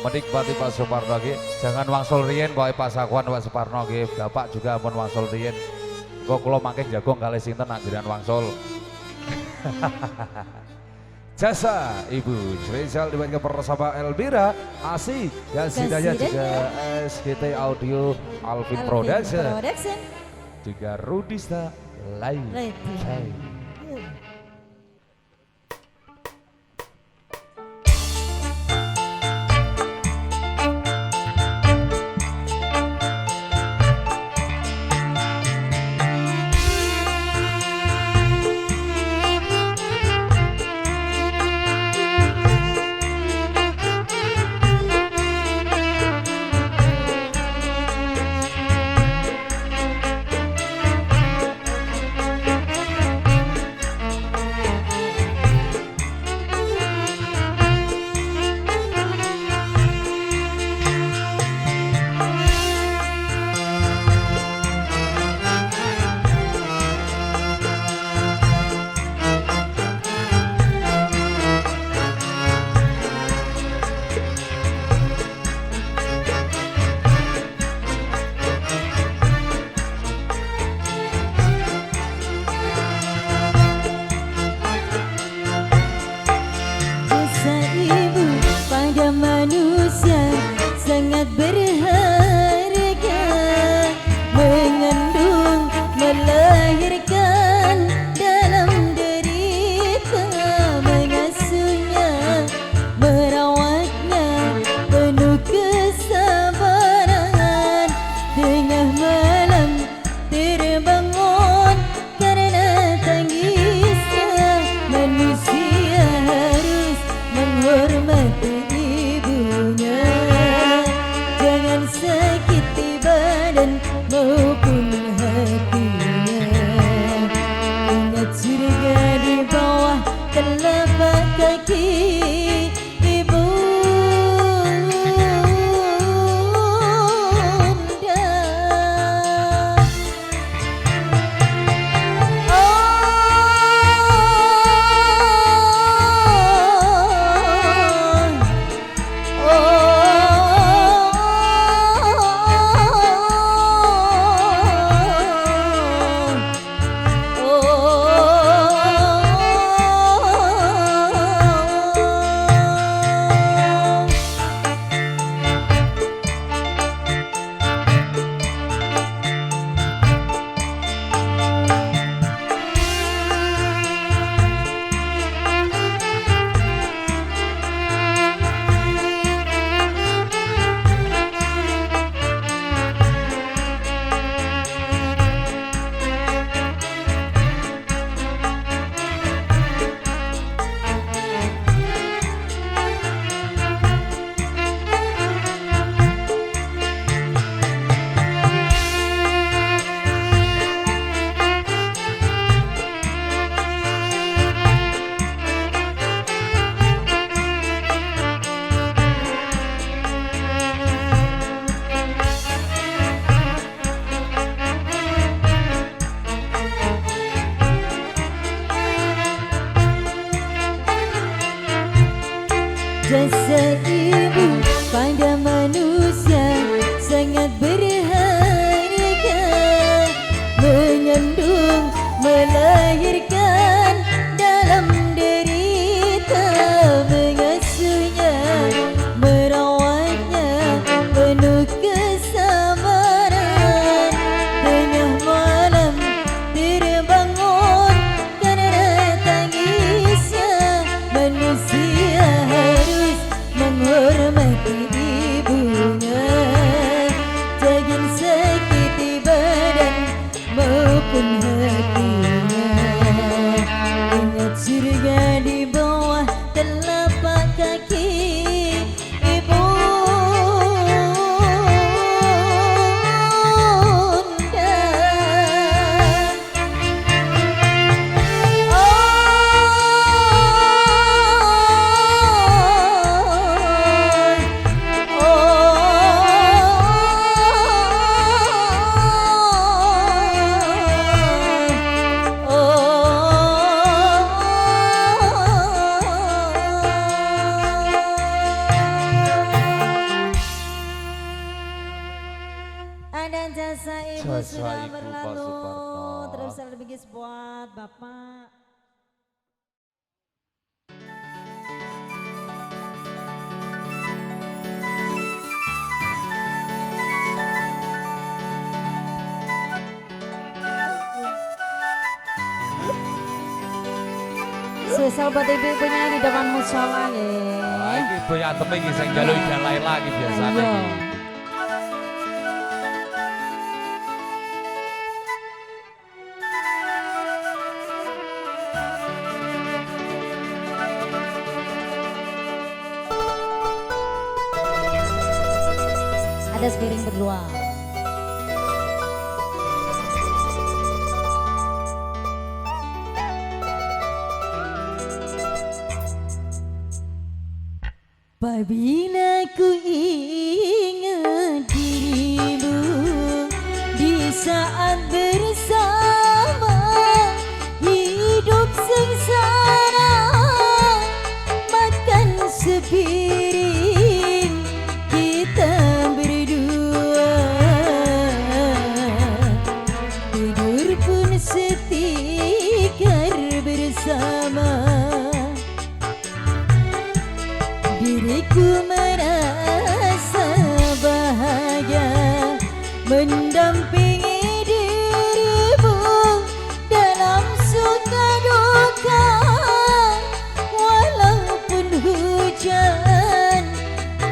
[SPEAKER 1] menikmati Pak Suparno nggih. Jangan wangsul riyen pokoke Pak Sakwan Pak Suparno nggih. Bapak juga pun wangsul riyen. Kok kula mangke jagung kalih sinten nak jiran wangsul. Jasa Ibu spesial dimainkan bersama Elvira, Asik, dan Sidaya juga SGT Audio, Alvin Production, juga Rudista Live.
[SPEAKER 2] sangat berharga, mengandung, melahirkan dalam derita, mengasuhnya, merawatnya penuh kesabaran. Tengah malam terbangun karena tangisnya, manusia harus menghormati ibunya. jasa ibu
[SPEAKER 1] Jasa
[SPEAKER 2] sudah
[SPEAKER 1] ibu, Pak
[SPEAKER 2] berlalu.
[SPEAKER 1] Suparno.
[SPEAKER 2] Terus lebih buat bapak. Spesial buat ibu-ibunya di depan musola ya.
[SPEAKER 1] Iki boy antem iki sing njaluk idan lain lagi biasanya
[SPEAKER 2] Iya.
[SPEAKER 1] iki.
[SPEAKER 2] Ada sepiring berdua. Apabila ku ingat dirimu di saat bersama hidup sengsara, makan sepiring kita berdua, tidur pun setikar bersama. Diriku merasa bahagia mendampingi dirimu dalam suka duka, walaupun hujan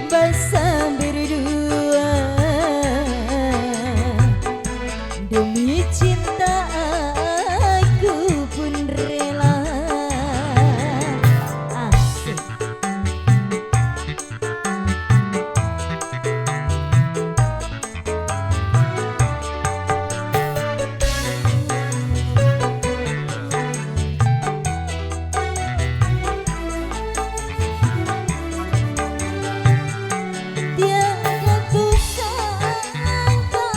[SPEAKER 2] basah berdua. Demi cinta aku pun rela. Asik. Tiada kusangka,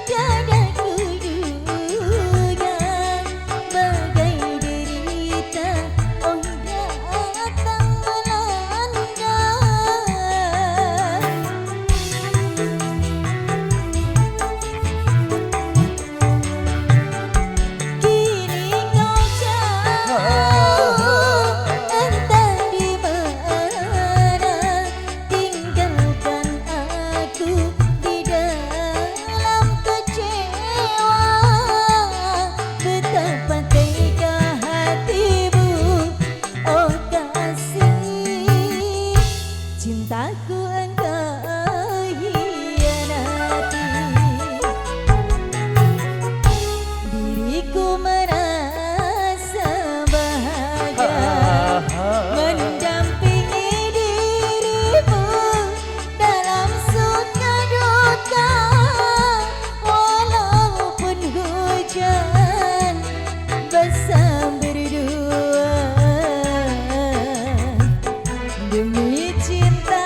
[SPEAKER 2] tiada kuduga, bagai derita oh datang melanda. Kini kau jauh, entah di mana, tinggalkan aku di dalam kecewa. Betapa tega hatimu, oh kasih, cintaku engkau hianati. Diriku merasa bahagia mendampingi dirimu dalam suka duka, walaupun hujan basah berdua. Demi cinta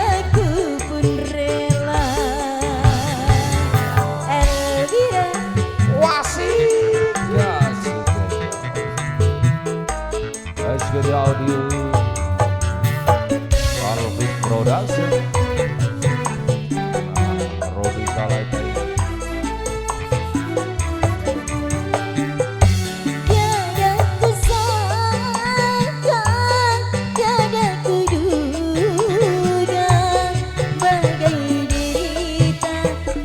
[SPEAKER 2] aku pun rela. Elvira.
[SPEAKER 1] Wasit. Ya sudah. SGD Audio Alvin Production. Rodi Kalaitai.
[SPEAKER 3] Tiada kusangka, tiada kuduga, bagai derita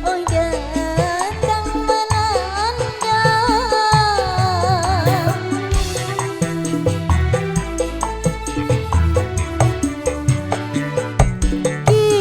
[SPEAKER 3] oh datang melanda. Kini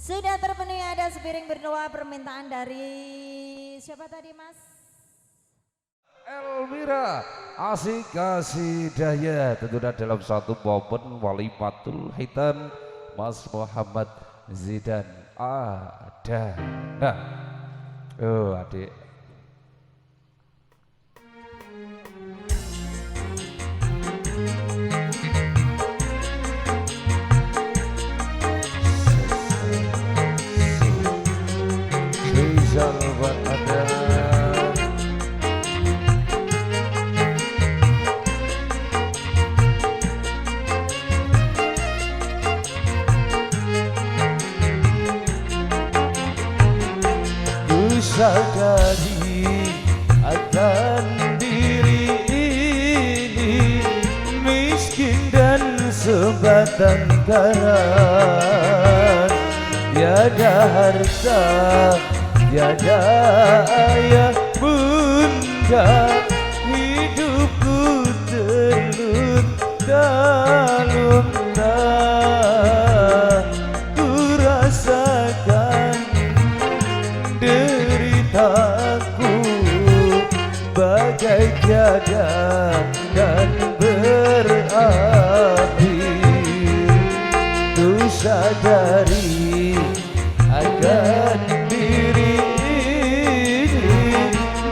[SPEAKER 2] Sudah terpenuhi, ada sepiring berdoa permintaan dari siapa tadi Mas?
[SPEAKER 1] Elmira asik kasih daya tentunya dalam satu momen walimatul hitan Mas Muhammad Zidan ada. Nah, oh adik. Rizal ada. Sadari akan diri ini miskin dan sebatang karat, tiada harta, tiada ayah bunda, hidupku terlunta-lunta, ku rasakan deritaku bagai tiada dan berakhir. Tu sadari akan diri ini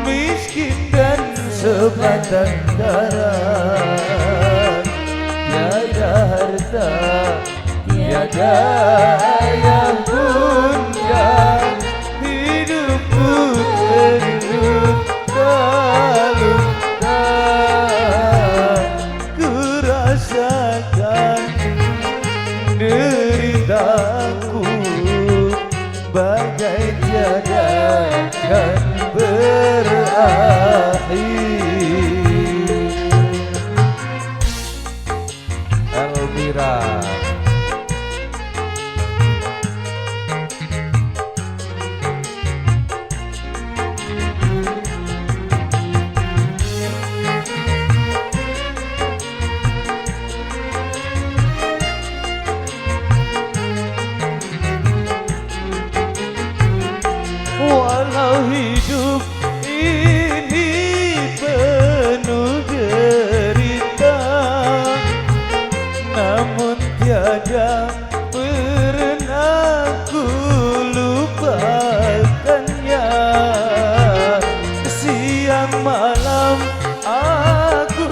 [SPEAKER 1] miskin dan sebatang karat, tiada harta, tiada ayah bunda, hidupku terlunta-lunta, ku rasakan deritaku bagai tiada kan berakhir. Elmira walau hidup ini penuh derita, namun tiada pernah ku lupakannya. Siang malam aku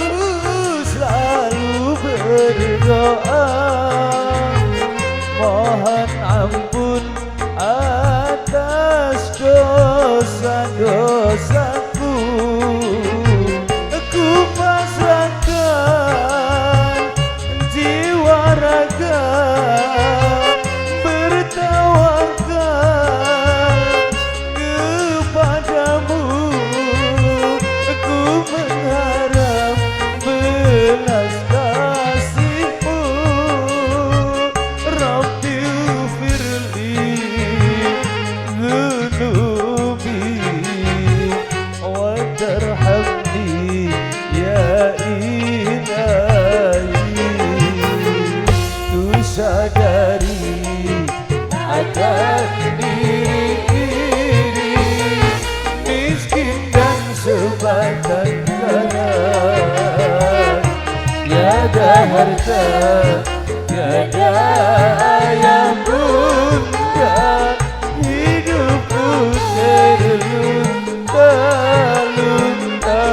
[SPEAKER 1] selalu berdoa, mohon ampun atas dosa-dosaku. Ku pasrahkan jiwa raga, bertawakal kepadamu. Ku mengharap belas kasih-Mu, Rabbi firli dhunubi wa tarhamni ya ilahi. Tu sadari akan diri ini miskin dan sebatang karat, tiada harta, tiada ayah bunda, hidupku terlunta-lunta,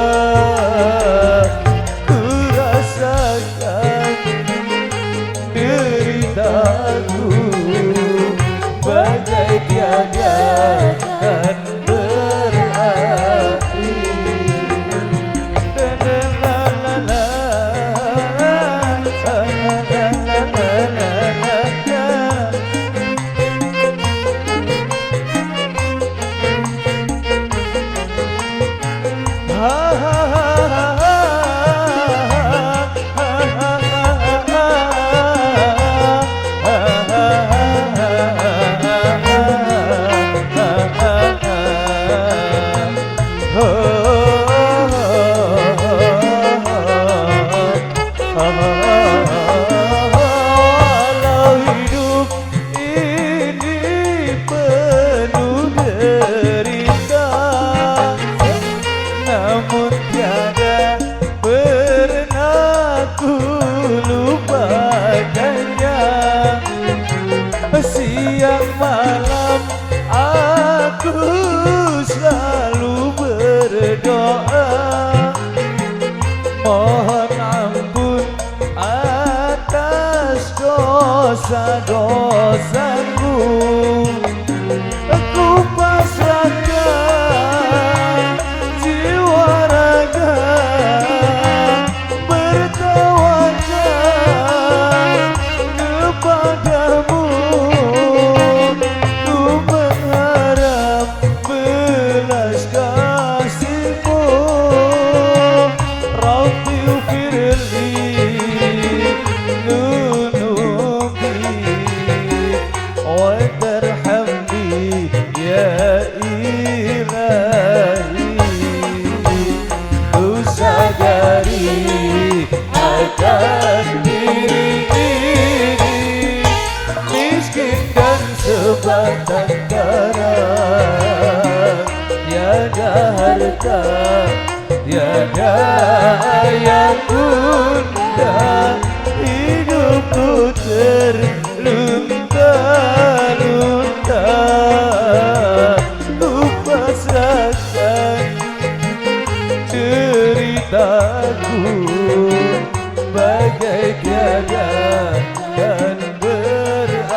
[SPEAKER 1] ku rasakan deritaku bagai tiada kan berakhir. siang malam aku selalu berdoa, mohon ampun atas dosa-dosaku. Aku pasrahkan jiwa raga, bertawakal kepadamu. Ku mengharap belas kasih-Mu. Rabbi ufirli dunubi wa tarhamni ya ilahi. Ku sadari akan diri ini miskin dan sebatang kara, tiada harta, tiada ayah bunda, hidupku terlunta-lunta. Ku pasrahkan ceritaku bagai tiada dan berakhir.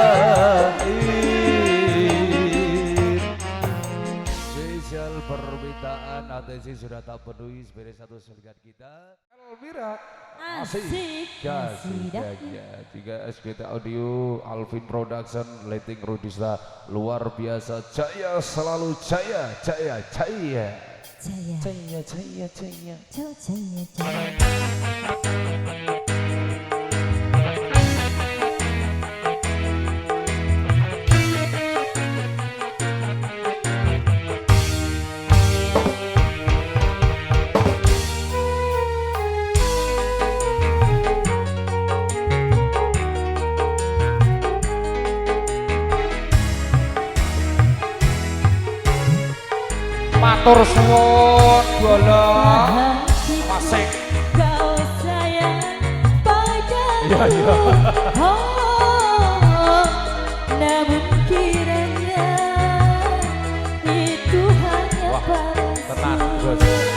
[SPEAKER 1] Spesial permintaan atensi sudah tak penuhi sebagai satu selikat kita. Elvira
[SPEAKER 2] Asik
[SPEAKER 1] kasih
[SPEAKER 2] kasih
[SPEAKER 1] ya. Juga SGT Audio, Alvin Production, Lighting Rudista, luar biasa. Jaya selalu jaya, jaya, jaya.
[SPEAKER 2] Jaya
[SPEAKER 1] Jaya, jaya, jaya.
[SPEAKER 2] Jaya Jaya.
[SPEAKER 1] Matur suwun bola masih
[SPEAKER 3] Kau sayang padaku.
[SPEAKER 1] Iya, iya.
[SPEAKER 3] Oh, namun kiranya itu hanya
[SPEAKER 1] Wah, tenang,
[SPEAKER 3] palsu.
[SPEAKER 1] Bos.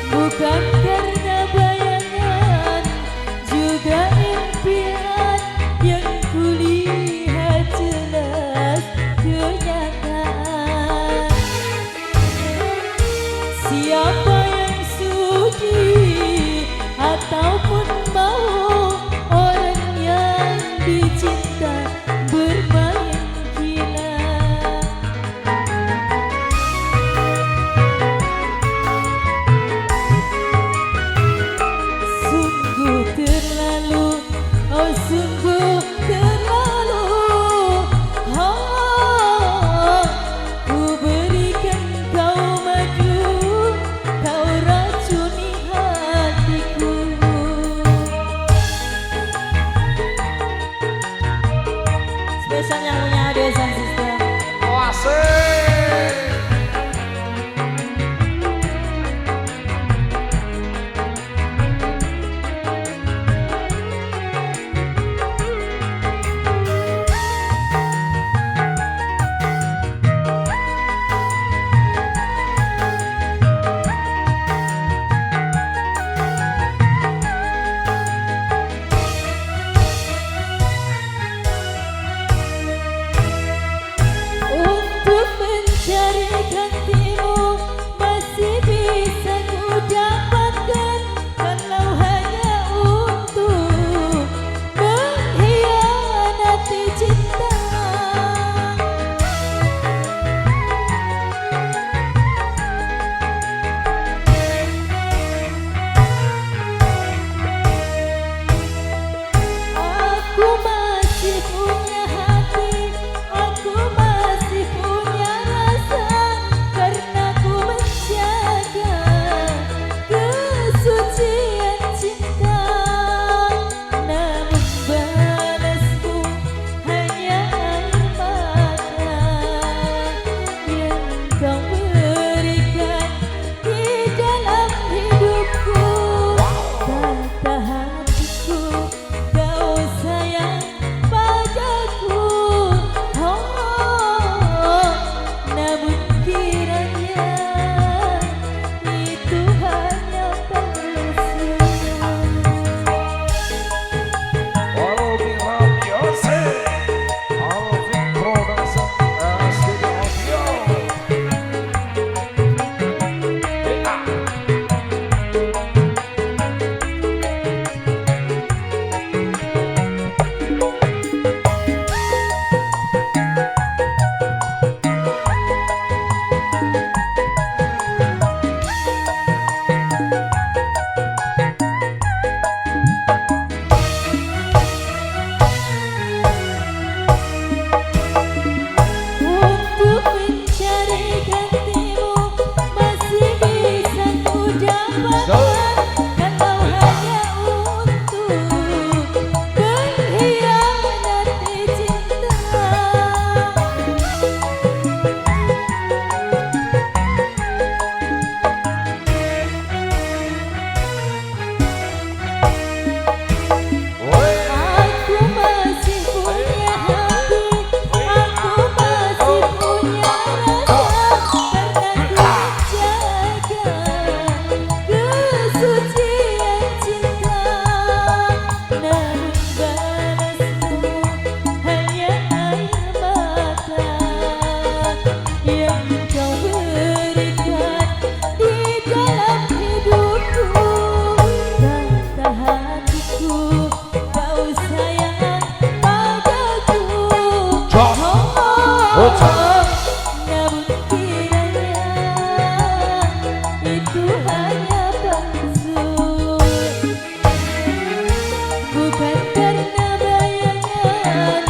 [SPEAKER 3] Bukan karena bayangan, juga impian yang kulihat jelas kenyataan. Siapa yang sudi ataupun mau orang yang dicinta bermain gila. Sungguh terlalu, oh sungguh terlalu. Oh, ku berikan kau madu, kau racuni hatiku. Spesial yang punya audio sound system. namun kiranya itu hanya palsu, bukan karena bayangan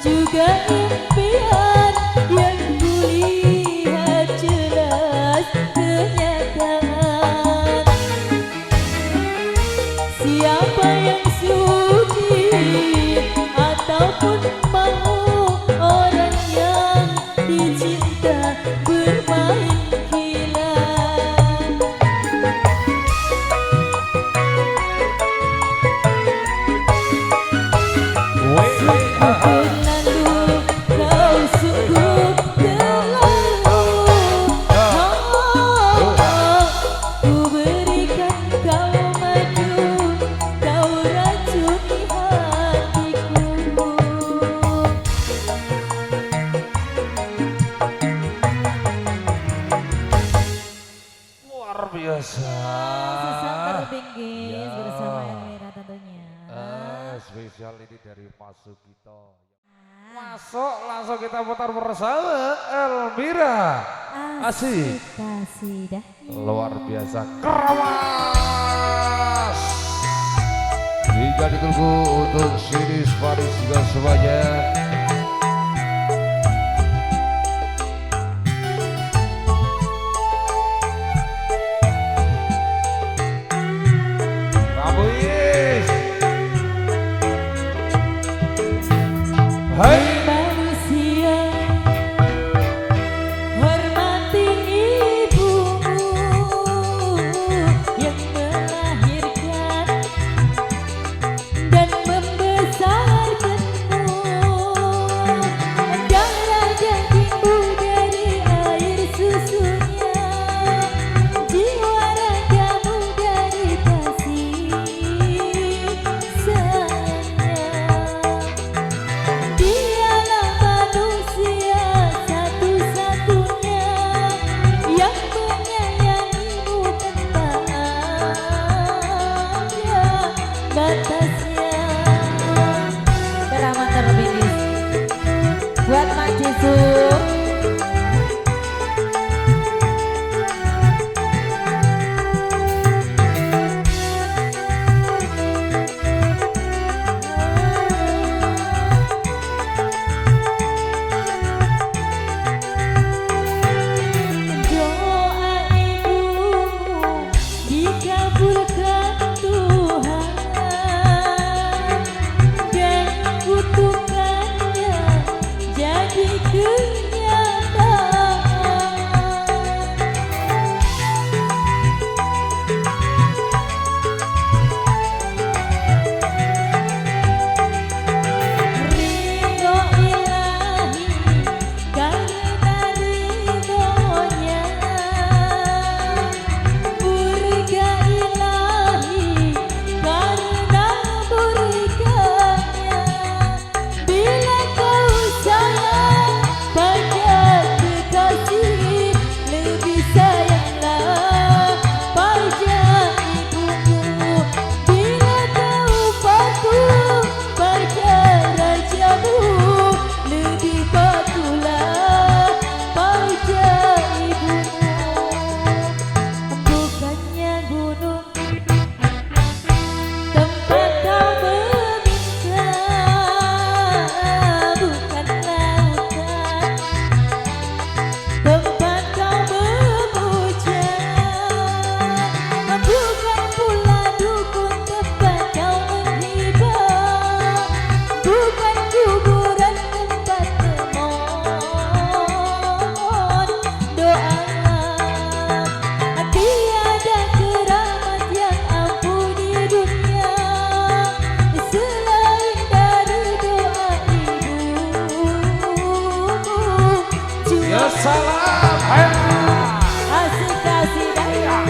[SPEAKER 3] juga impian yang kulihat jelas kenyataan. Siapa yang suci ataupun mau orang yang dicinta bermain gila. Terlalu kau sungguh terlalu. Ku berikan kau madu, kau racuni hatiku.
[SPEAKER 1] Luar biasa.
[SPEAKER 2] Sesak terbinggis bersama Elmira tentunya.
[SPEAKER 1] Spesial ini dari Mas Sugito. Masuk langsung kita putar bersama Elmira. Asik.
[SPEAKER 2] Kasih dah.
[SPEAKER 1] Luar biasa keramas. Hingga ditunggu untuk Sinis Paris juga semuanya. Kamuis. Hai.
[SPEAKER 3] Manusia, hormati ibumu yang melahirkan dan membesarkanmu. Darah dagingmu dari air susunya, jiwa ragamu dari kasih sayangnya. Dialah manusia satu-satunya yang menyayangimu tanpa ada batasnya.
[SPEAKER 2] Keramat terbinggis buat Mak Jisung.
[SPEAKER 3] Doa ibumu dikabulkan Tuhan dan kutukannya jadi kenyataan. Ridho ilahi karena ridhonya, murka ilahi karena murkanya. Bila kau sayang pada kekasih, lebih sayanglah pada ibumu. Bila kau patuh pada rajamu, lebih patuhlah pada ibumu. Bukannya gunung tempat kau meminta, bukan lautan tempat kau memuja, bukan pula dukun tempat kau menghibah, bukan kuburan tempat memohon doa. Tiada keramat yang ampuh di dunia selain dari doa ibumu.
[SPEAKER 1] Ya salam. Hai.
[SPEAKER 3] Asik kasih daya.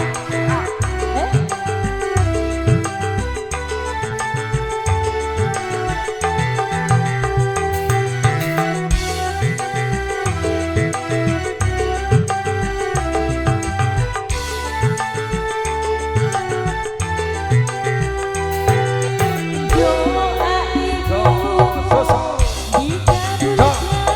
[SPEAKER 3] Doa ibumu dikabulkan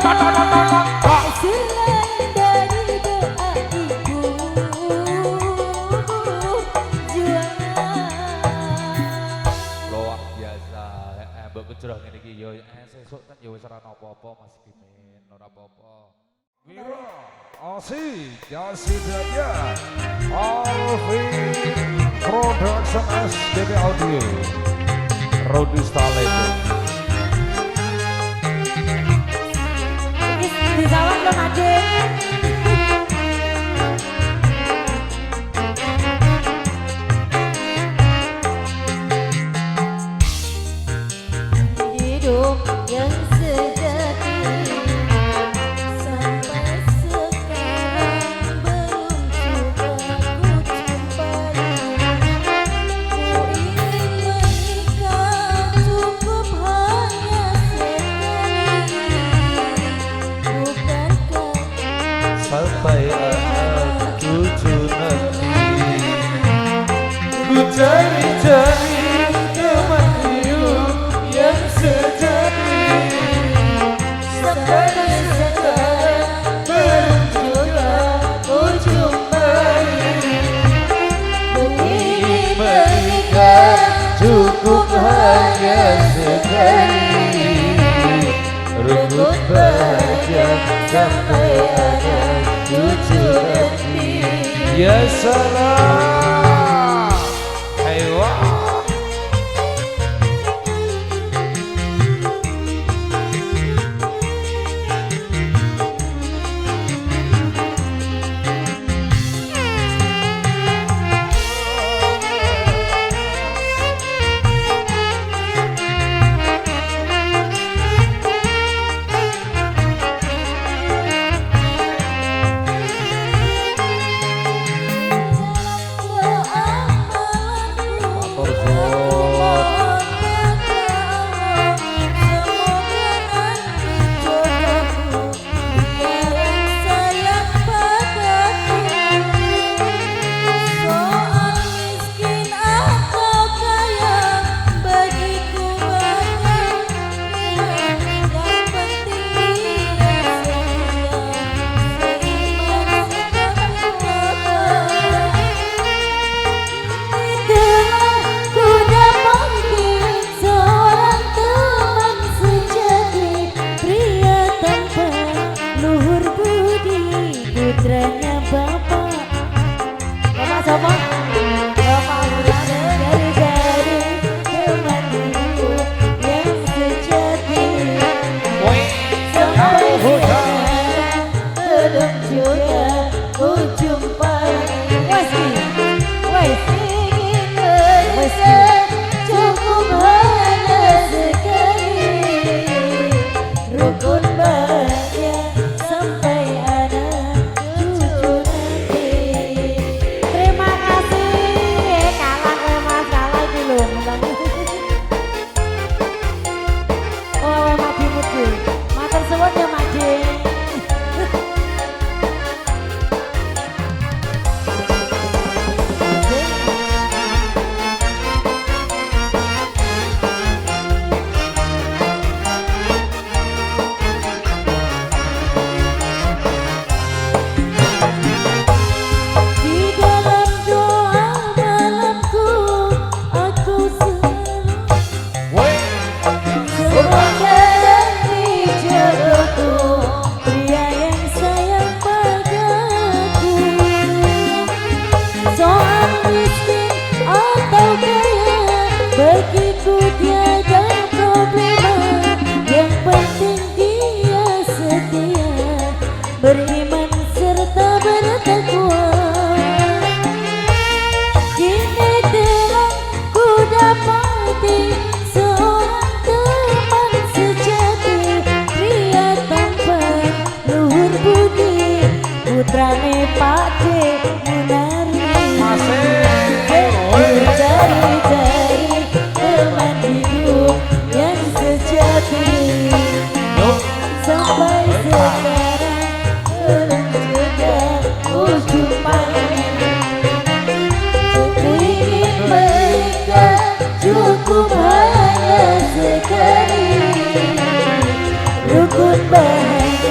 [SPEAKER 3] Selain dari doa ibu
[SPEAKER 1] Luar biasa. Mbok kejroh ngene iki yo sesuk kan yo wis ora apa-apa Mas Kimin, ora apa-apa. Wiro, Asik, Yasidaya, Alvin Production SDB Audio, Rodi Stalego.
[SPEAKER 2] Di sawah lo Ade.
[SPEAKER 3] hidup yang sejati sampai sekarang belum juga ku jumpai. Ku ingin menikah cukup hanya sekali, bukankah
[SPEAKER 1] Sampai anak cucu nanti ku cari-cari teman hidup yang sejati.
[SPEAKER 3] sampai sekarang belum juga ku jumpai. Ku ingin menikah
[SPEAKER 1] Cukup hanya sekali, rukun bahagia sampai ada cucu nanti. Ya salam, hewa. Matur suwun.
[SPEAKER 3] Putranya Bapak siapa? Bapak dari teman hidup yang sejati sampai sekarang belum juga ku jumpai. Wes ingin menikah cukup hanya sekali, rukun bahagia sampai ada cucu nanti.
[SPEAKER 2] Terima kasih. Kalah kowe Mas, kalah iki lho. Oh, Madi Mudu. Matur suwun ya Madi.
[SPEAKER 3] Di dalam doa malamku aku selalu semoga nanti jodohku pria yang sayang padaku. Soal miskin atau kaya bagiku tiada problema, yang penting dia setia, beriman serta bertakwa. Kini telah ku dapati seorang teman sejati, pria tampan luhur budi, putrane Pak D Munari. Cari-cari teman hidup yang sejati sampai sekarang belum juga ku jumpai. Ku ingin menikah cukup hanya sekali, rukun bahagia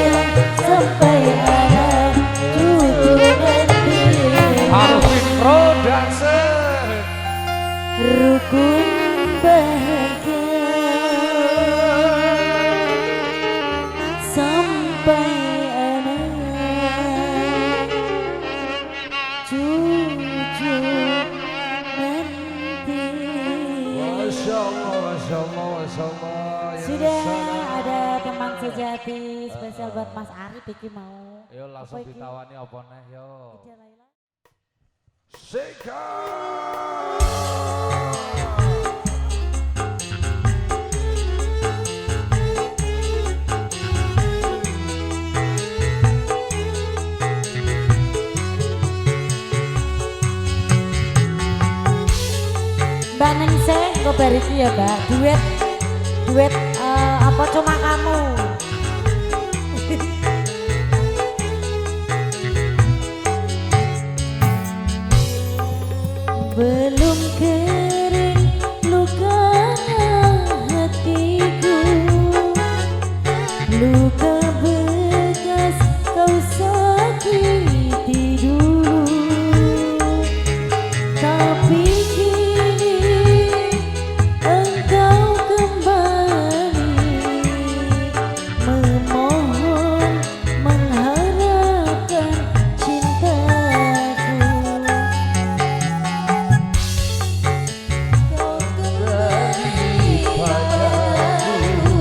[SPEAKER 2] Kejati spesial buat Mas Arif iki mau.
[SPEAKER 1] Yo langsung
[SPEAKER 2] Apa iki?
[SPEAKER 1] ditawani apa neh yo.
[SPEAKER 2] Ida Laila.
[SPEAKER 1] Seka.
[SPEAKER 2] Mbak Ningsih, gue bariki ya Mbak. Duet apa cuma kamu? Belum kering luka hatiku, luka bekas kau sakiti dulu, tapi kini engkau kembali memohon mengharapkan cintaku. Kau kembali padaku.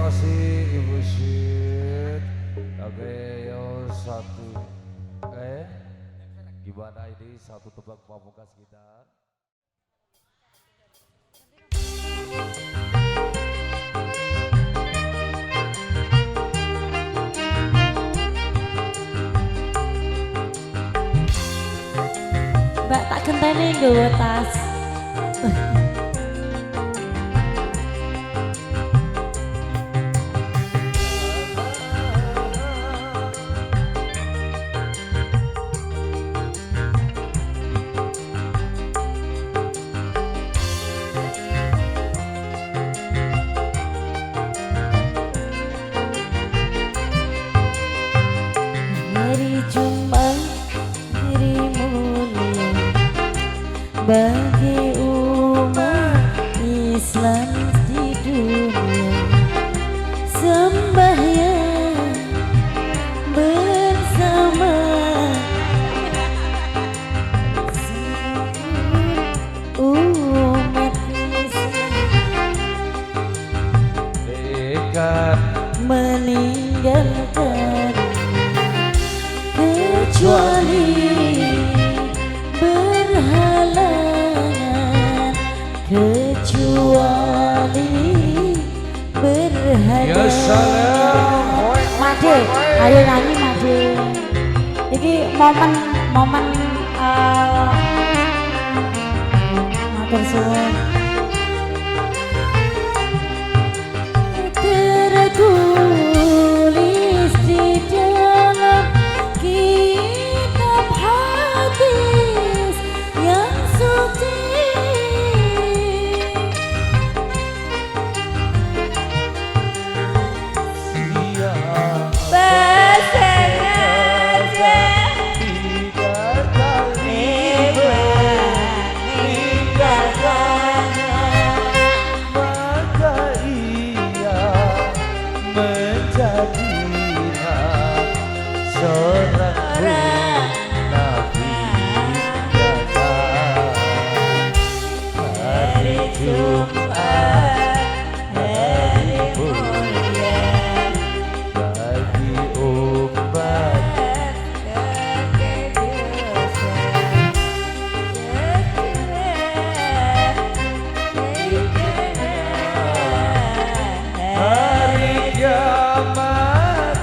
[SPEAKER 1] kasih Ibu Syed. Oke, yo satu. Gimana ini satu tebak pamungkas kita?
[SPEAKER 2] Mbak tak genteni nggawa tas. Hari Jumat dirimu bagi umat Islam di dunia, sembahyang bersama umat Islam
[SPEAKER 1] Dekat
[SPEAKER 2] meninggalkan kecuali berhalangan, kecuali berhalangan.
[SPEAKER 1] Ya salam.
[SPEAKER 2] Made, ayo nyanyi Made. Iki momen matur suwun. Tertulis di dalam kitab hadis yang suci, bersengaja
[SPEAKER 1] tiga kali
[SPEAKER 2] meninggalkan,
[SPEAKER 1] maka ia menjadilah seorang nabi nyata. Hari Jumat, hari mulia bagi umat. Hari kiamat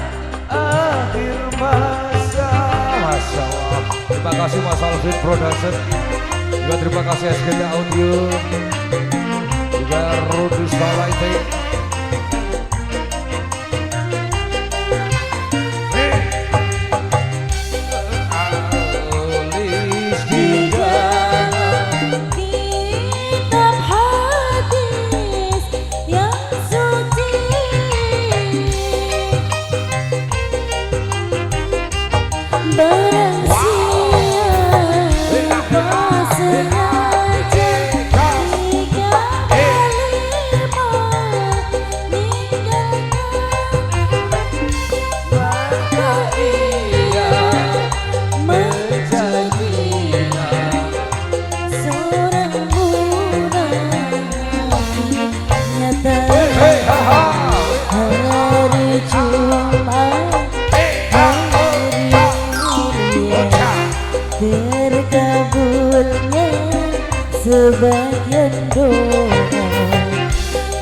[SPEAKER 1] akhir masa. Masya Allah. Terima kasih Mas Alvin Production. Juga terima kasih SGT Audio. Juga Rudus Lighting. Tulis di dalam
[SPEAKER 2] kitab hadis yang suci, barang siapa sengaja tiga kali meninggalkan, maka ia menjadilah seorang munafik nyata. Hari Jumat, hari mulia, terkabulnya sebagian doa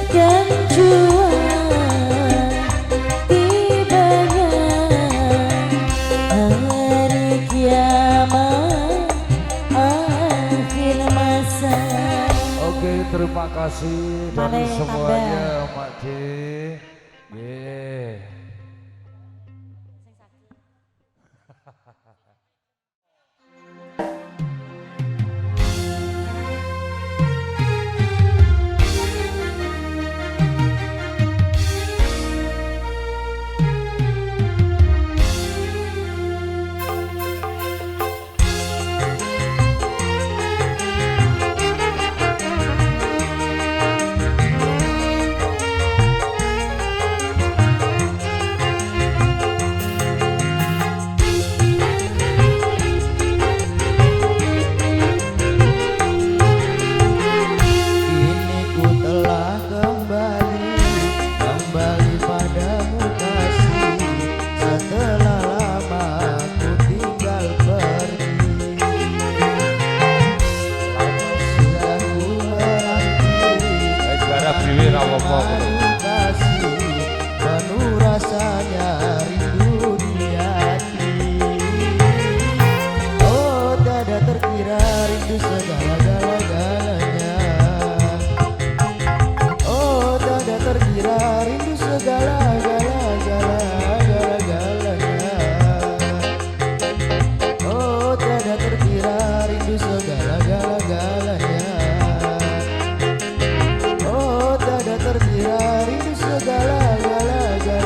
[SPEAKER 2] dan cuan tibanya hari kiamat akhir masa.
[SPEAKER 1] Oke, terima kasih dan
[SPEAKER 2] Mari,
[SPEAKER 1] semuanya Mak D.
[SPEAKER 4] mengadu kasih, penuh rasanya rindu di hati. Oh tiada terkira rindu segala-galanya. Oh tiada terkira rindu segala-galanya. Oh tiada terkira rindu segala-galanya. Oh tiada terkira rindu segala-galanya.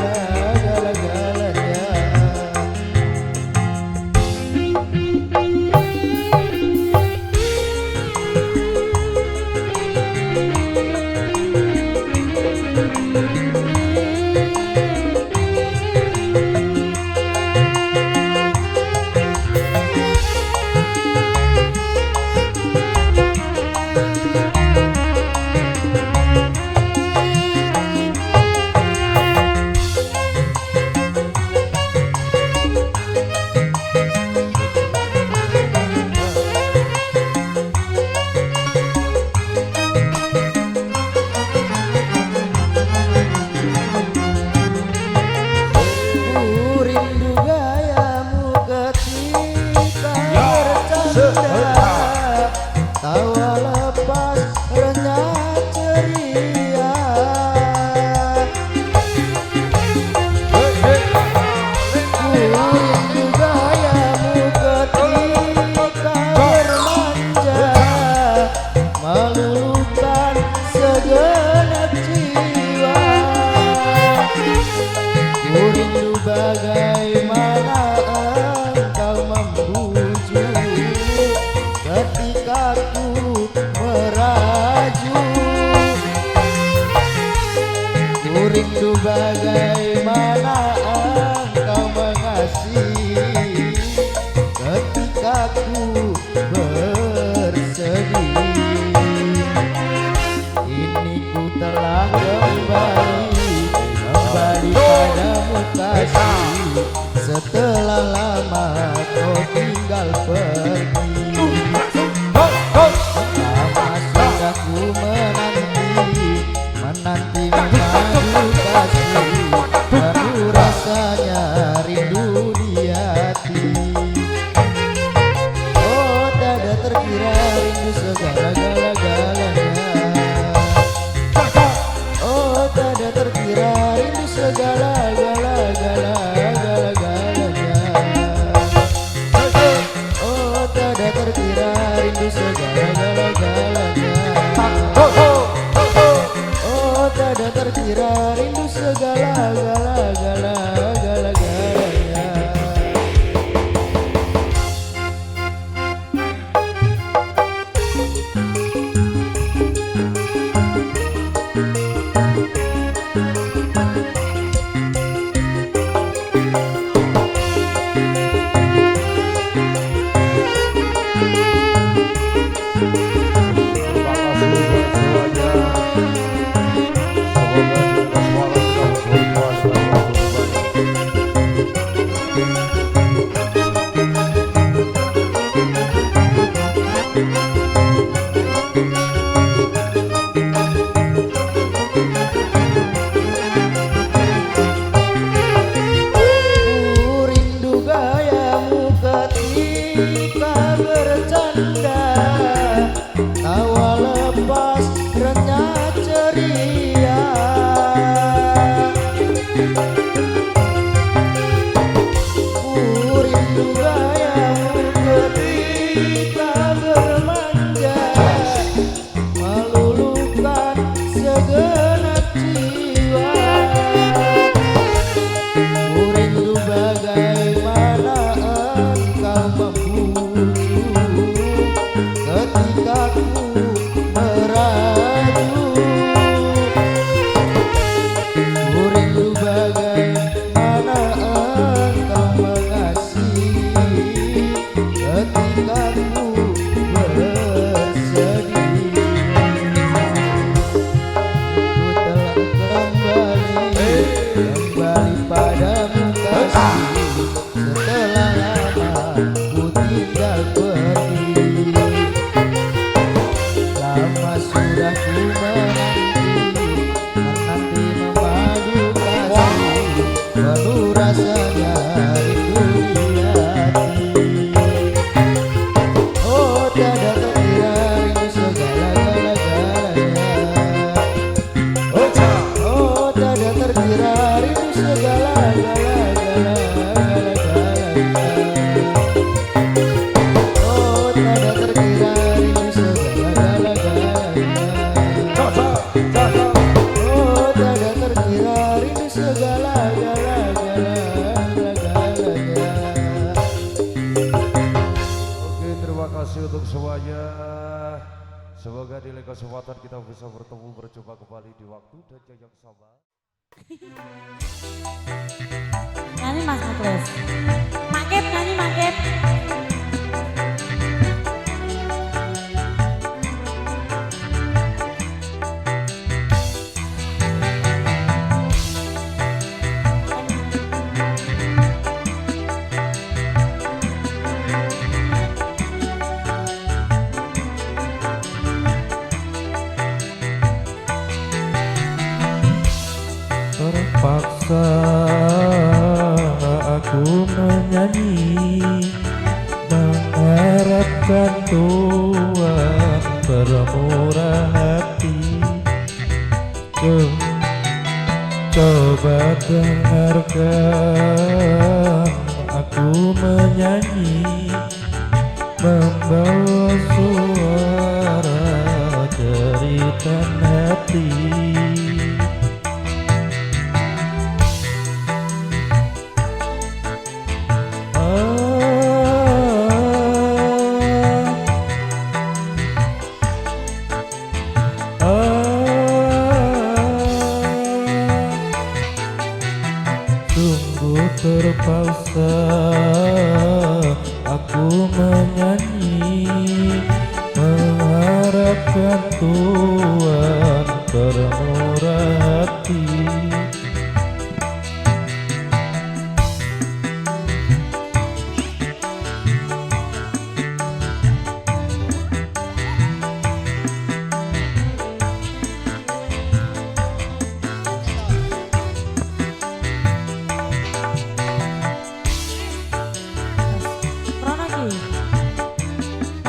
[SPEAKER 4] Tawa lepas renyah ceria. Ku rindu gayamu ketika bermanja, meluluhkan segenap jiwa. Ku rindu bagaimana engkau membujuk ketika ku merajuk. Ku rindu bagaimana engkau mengasihi ketika ku bersedih. Ini ku telah kembali padamu kasih, setelah lama kau tinggal pergi. Lama sudah ku menanti mengadu kasih, penuh rasanya rindu di hati. Oh tiada terkira rindu segala-galanya. Oh tiada terkira rindu segala-galanya. Oh tiada terkira rindu segala-galanya. Oh tiada terkira rindu segala-galanya. Ku rindu bagai
[SPEAKER 1] Semoga di lain kesempatan kita bisa bertemu berjumpa kembali di waktu dan jam yang sama.
[SPEAKER 2] Nyanyi Mas Muklis. Makep nyanyi makep.
[SPEAKER 5] Terpaksa aku menyanyi mengharapkan Tuhan bermurah hati. Coba dengarkan aku menyanyi, membawa suara jeritan hati. Sungguh terpaksa aku menyanyi, mengharapkan Tuhan bermurah hati.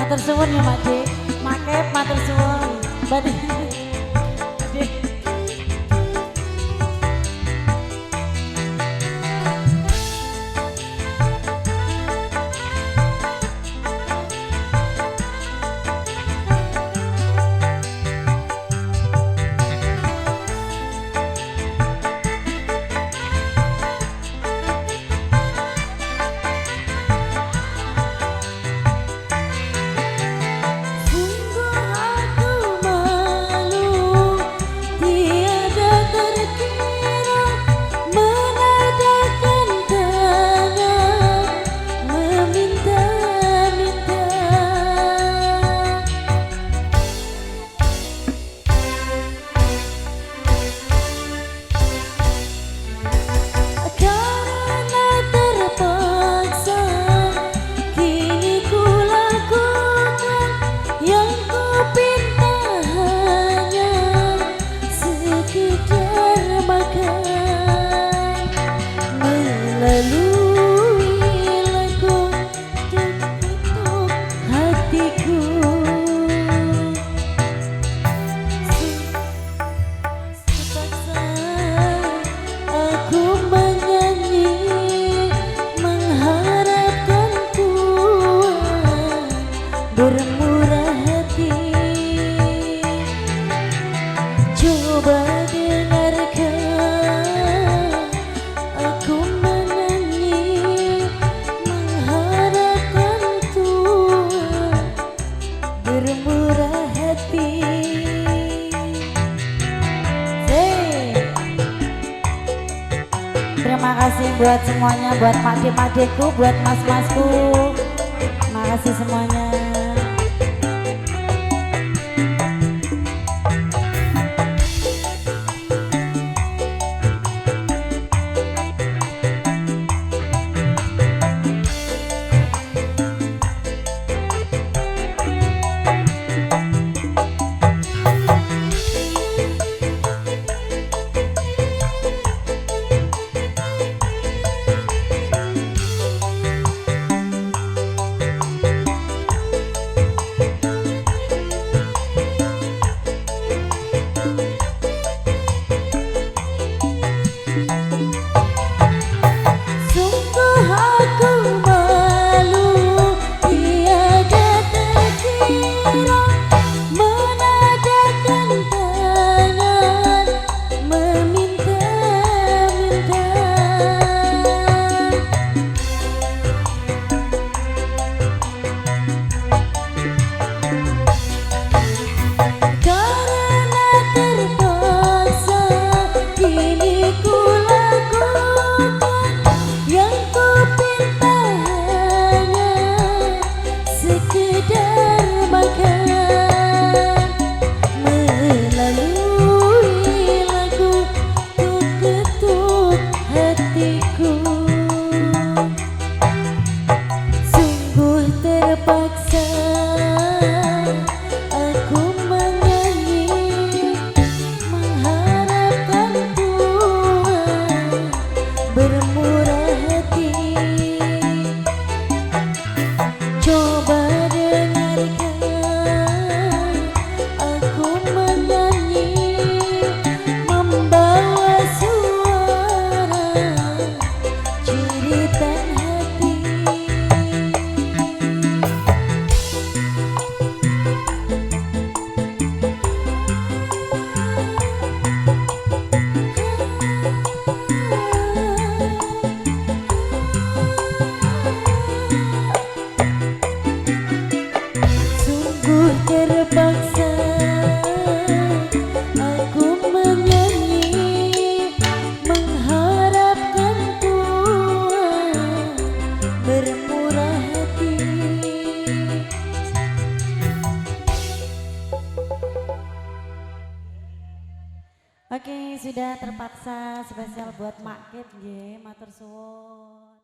[SPEAKER 2] Matur suwun ya Mak Dik. Makep matur suwun. Badik. Bermurah hati, coba dengarkan aku menyanyi, mengharapkan Tuhan bermurah hati. Terima kasih buat semuanya, buat mak-dekku, buat mas-masku. Terima kasih semuanya.
[SPEAKER 3] hatiku. Sungguh terpaksa aku menyanyi, mengharapkan Tuhan bermurah hati. Coba dengarkan aku menyanyi, membawa suara jeritan hati. Sungguh terpaksa aku menyanyi, mengharapkan Tuhan bermurah hati.
[SPEAKER 2] Oke, sudah terpaksa spesial buat Mak Kit nggih, matur suwun.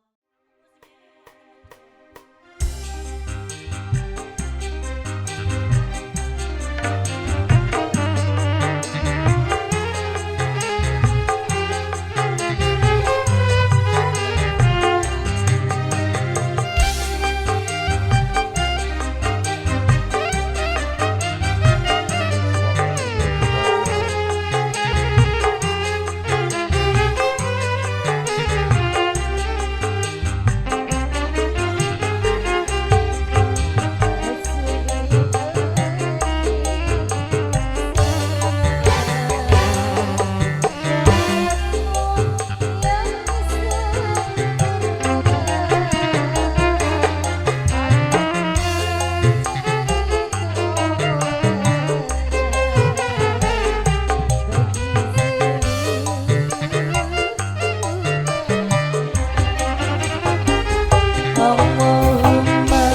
[SPEAKER 3] Allahumma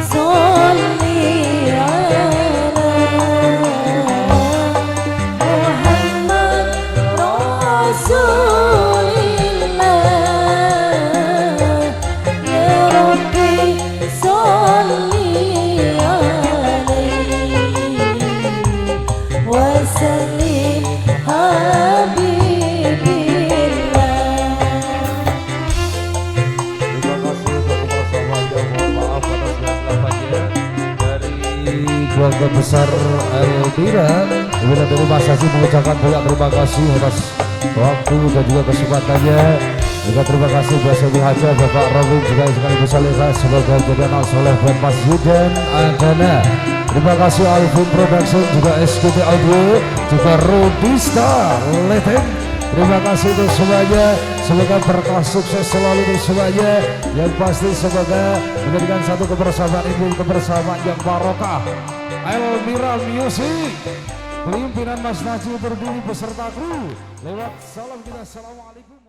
[SPEAKER 3] sholli ala Muhammad Rasulillah. Ya Rabbi sholli alaihi wa sallim habibillah.
[SPEAKER 1] Keluarga besar Elvira, Elvira dari Mas Haji mengucapkan banyak terima kasih atas waktu dan juga kesempatannya. Juga terima kasih Biasa Haja, Bapak Robin, juga sekaligus Salihah, semoga jadi anak soleh buat Mas Yudan Adana. Terima kasih Alvin Production, juga SKT Audio, juga Rodista Leteng. Terima kasih untuk semuanya, semoga berkah sukses selalu untuk semuanya. Yang pasti semoga menjadikan satu kebersamaan ini, kebersamaan yang barokah. Elvira Music, pimpinan Mas Najib berdiri beserta kru. Lewat salam kita, assalamualaikum.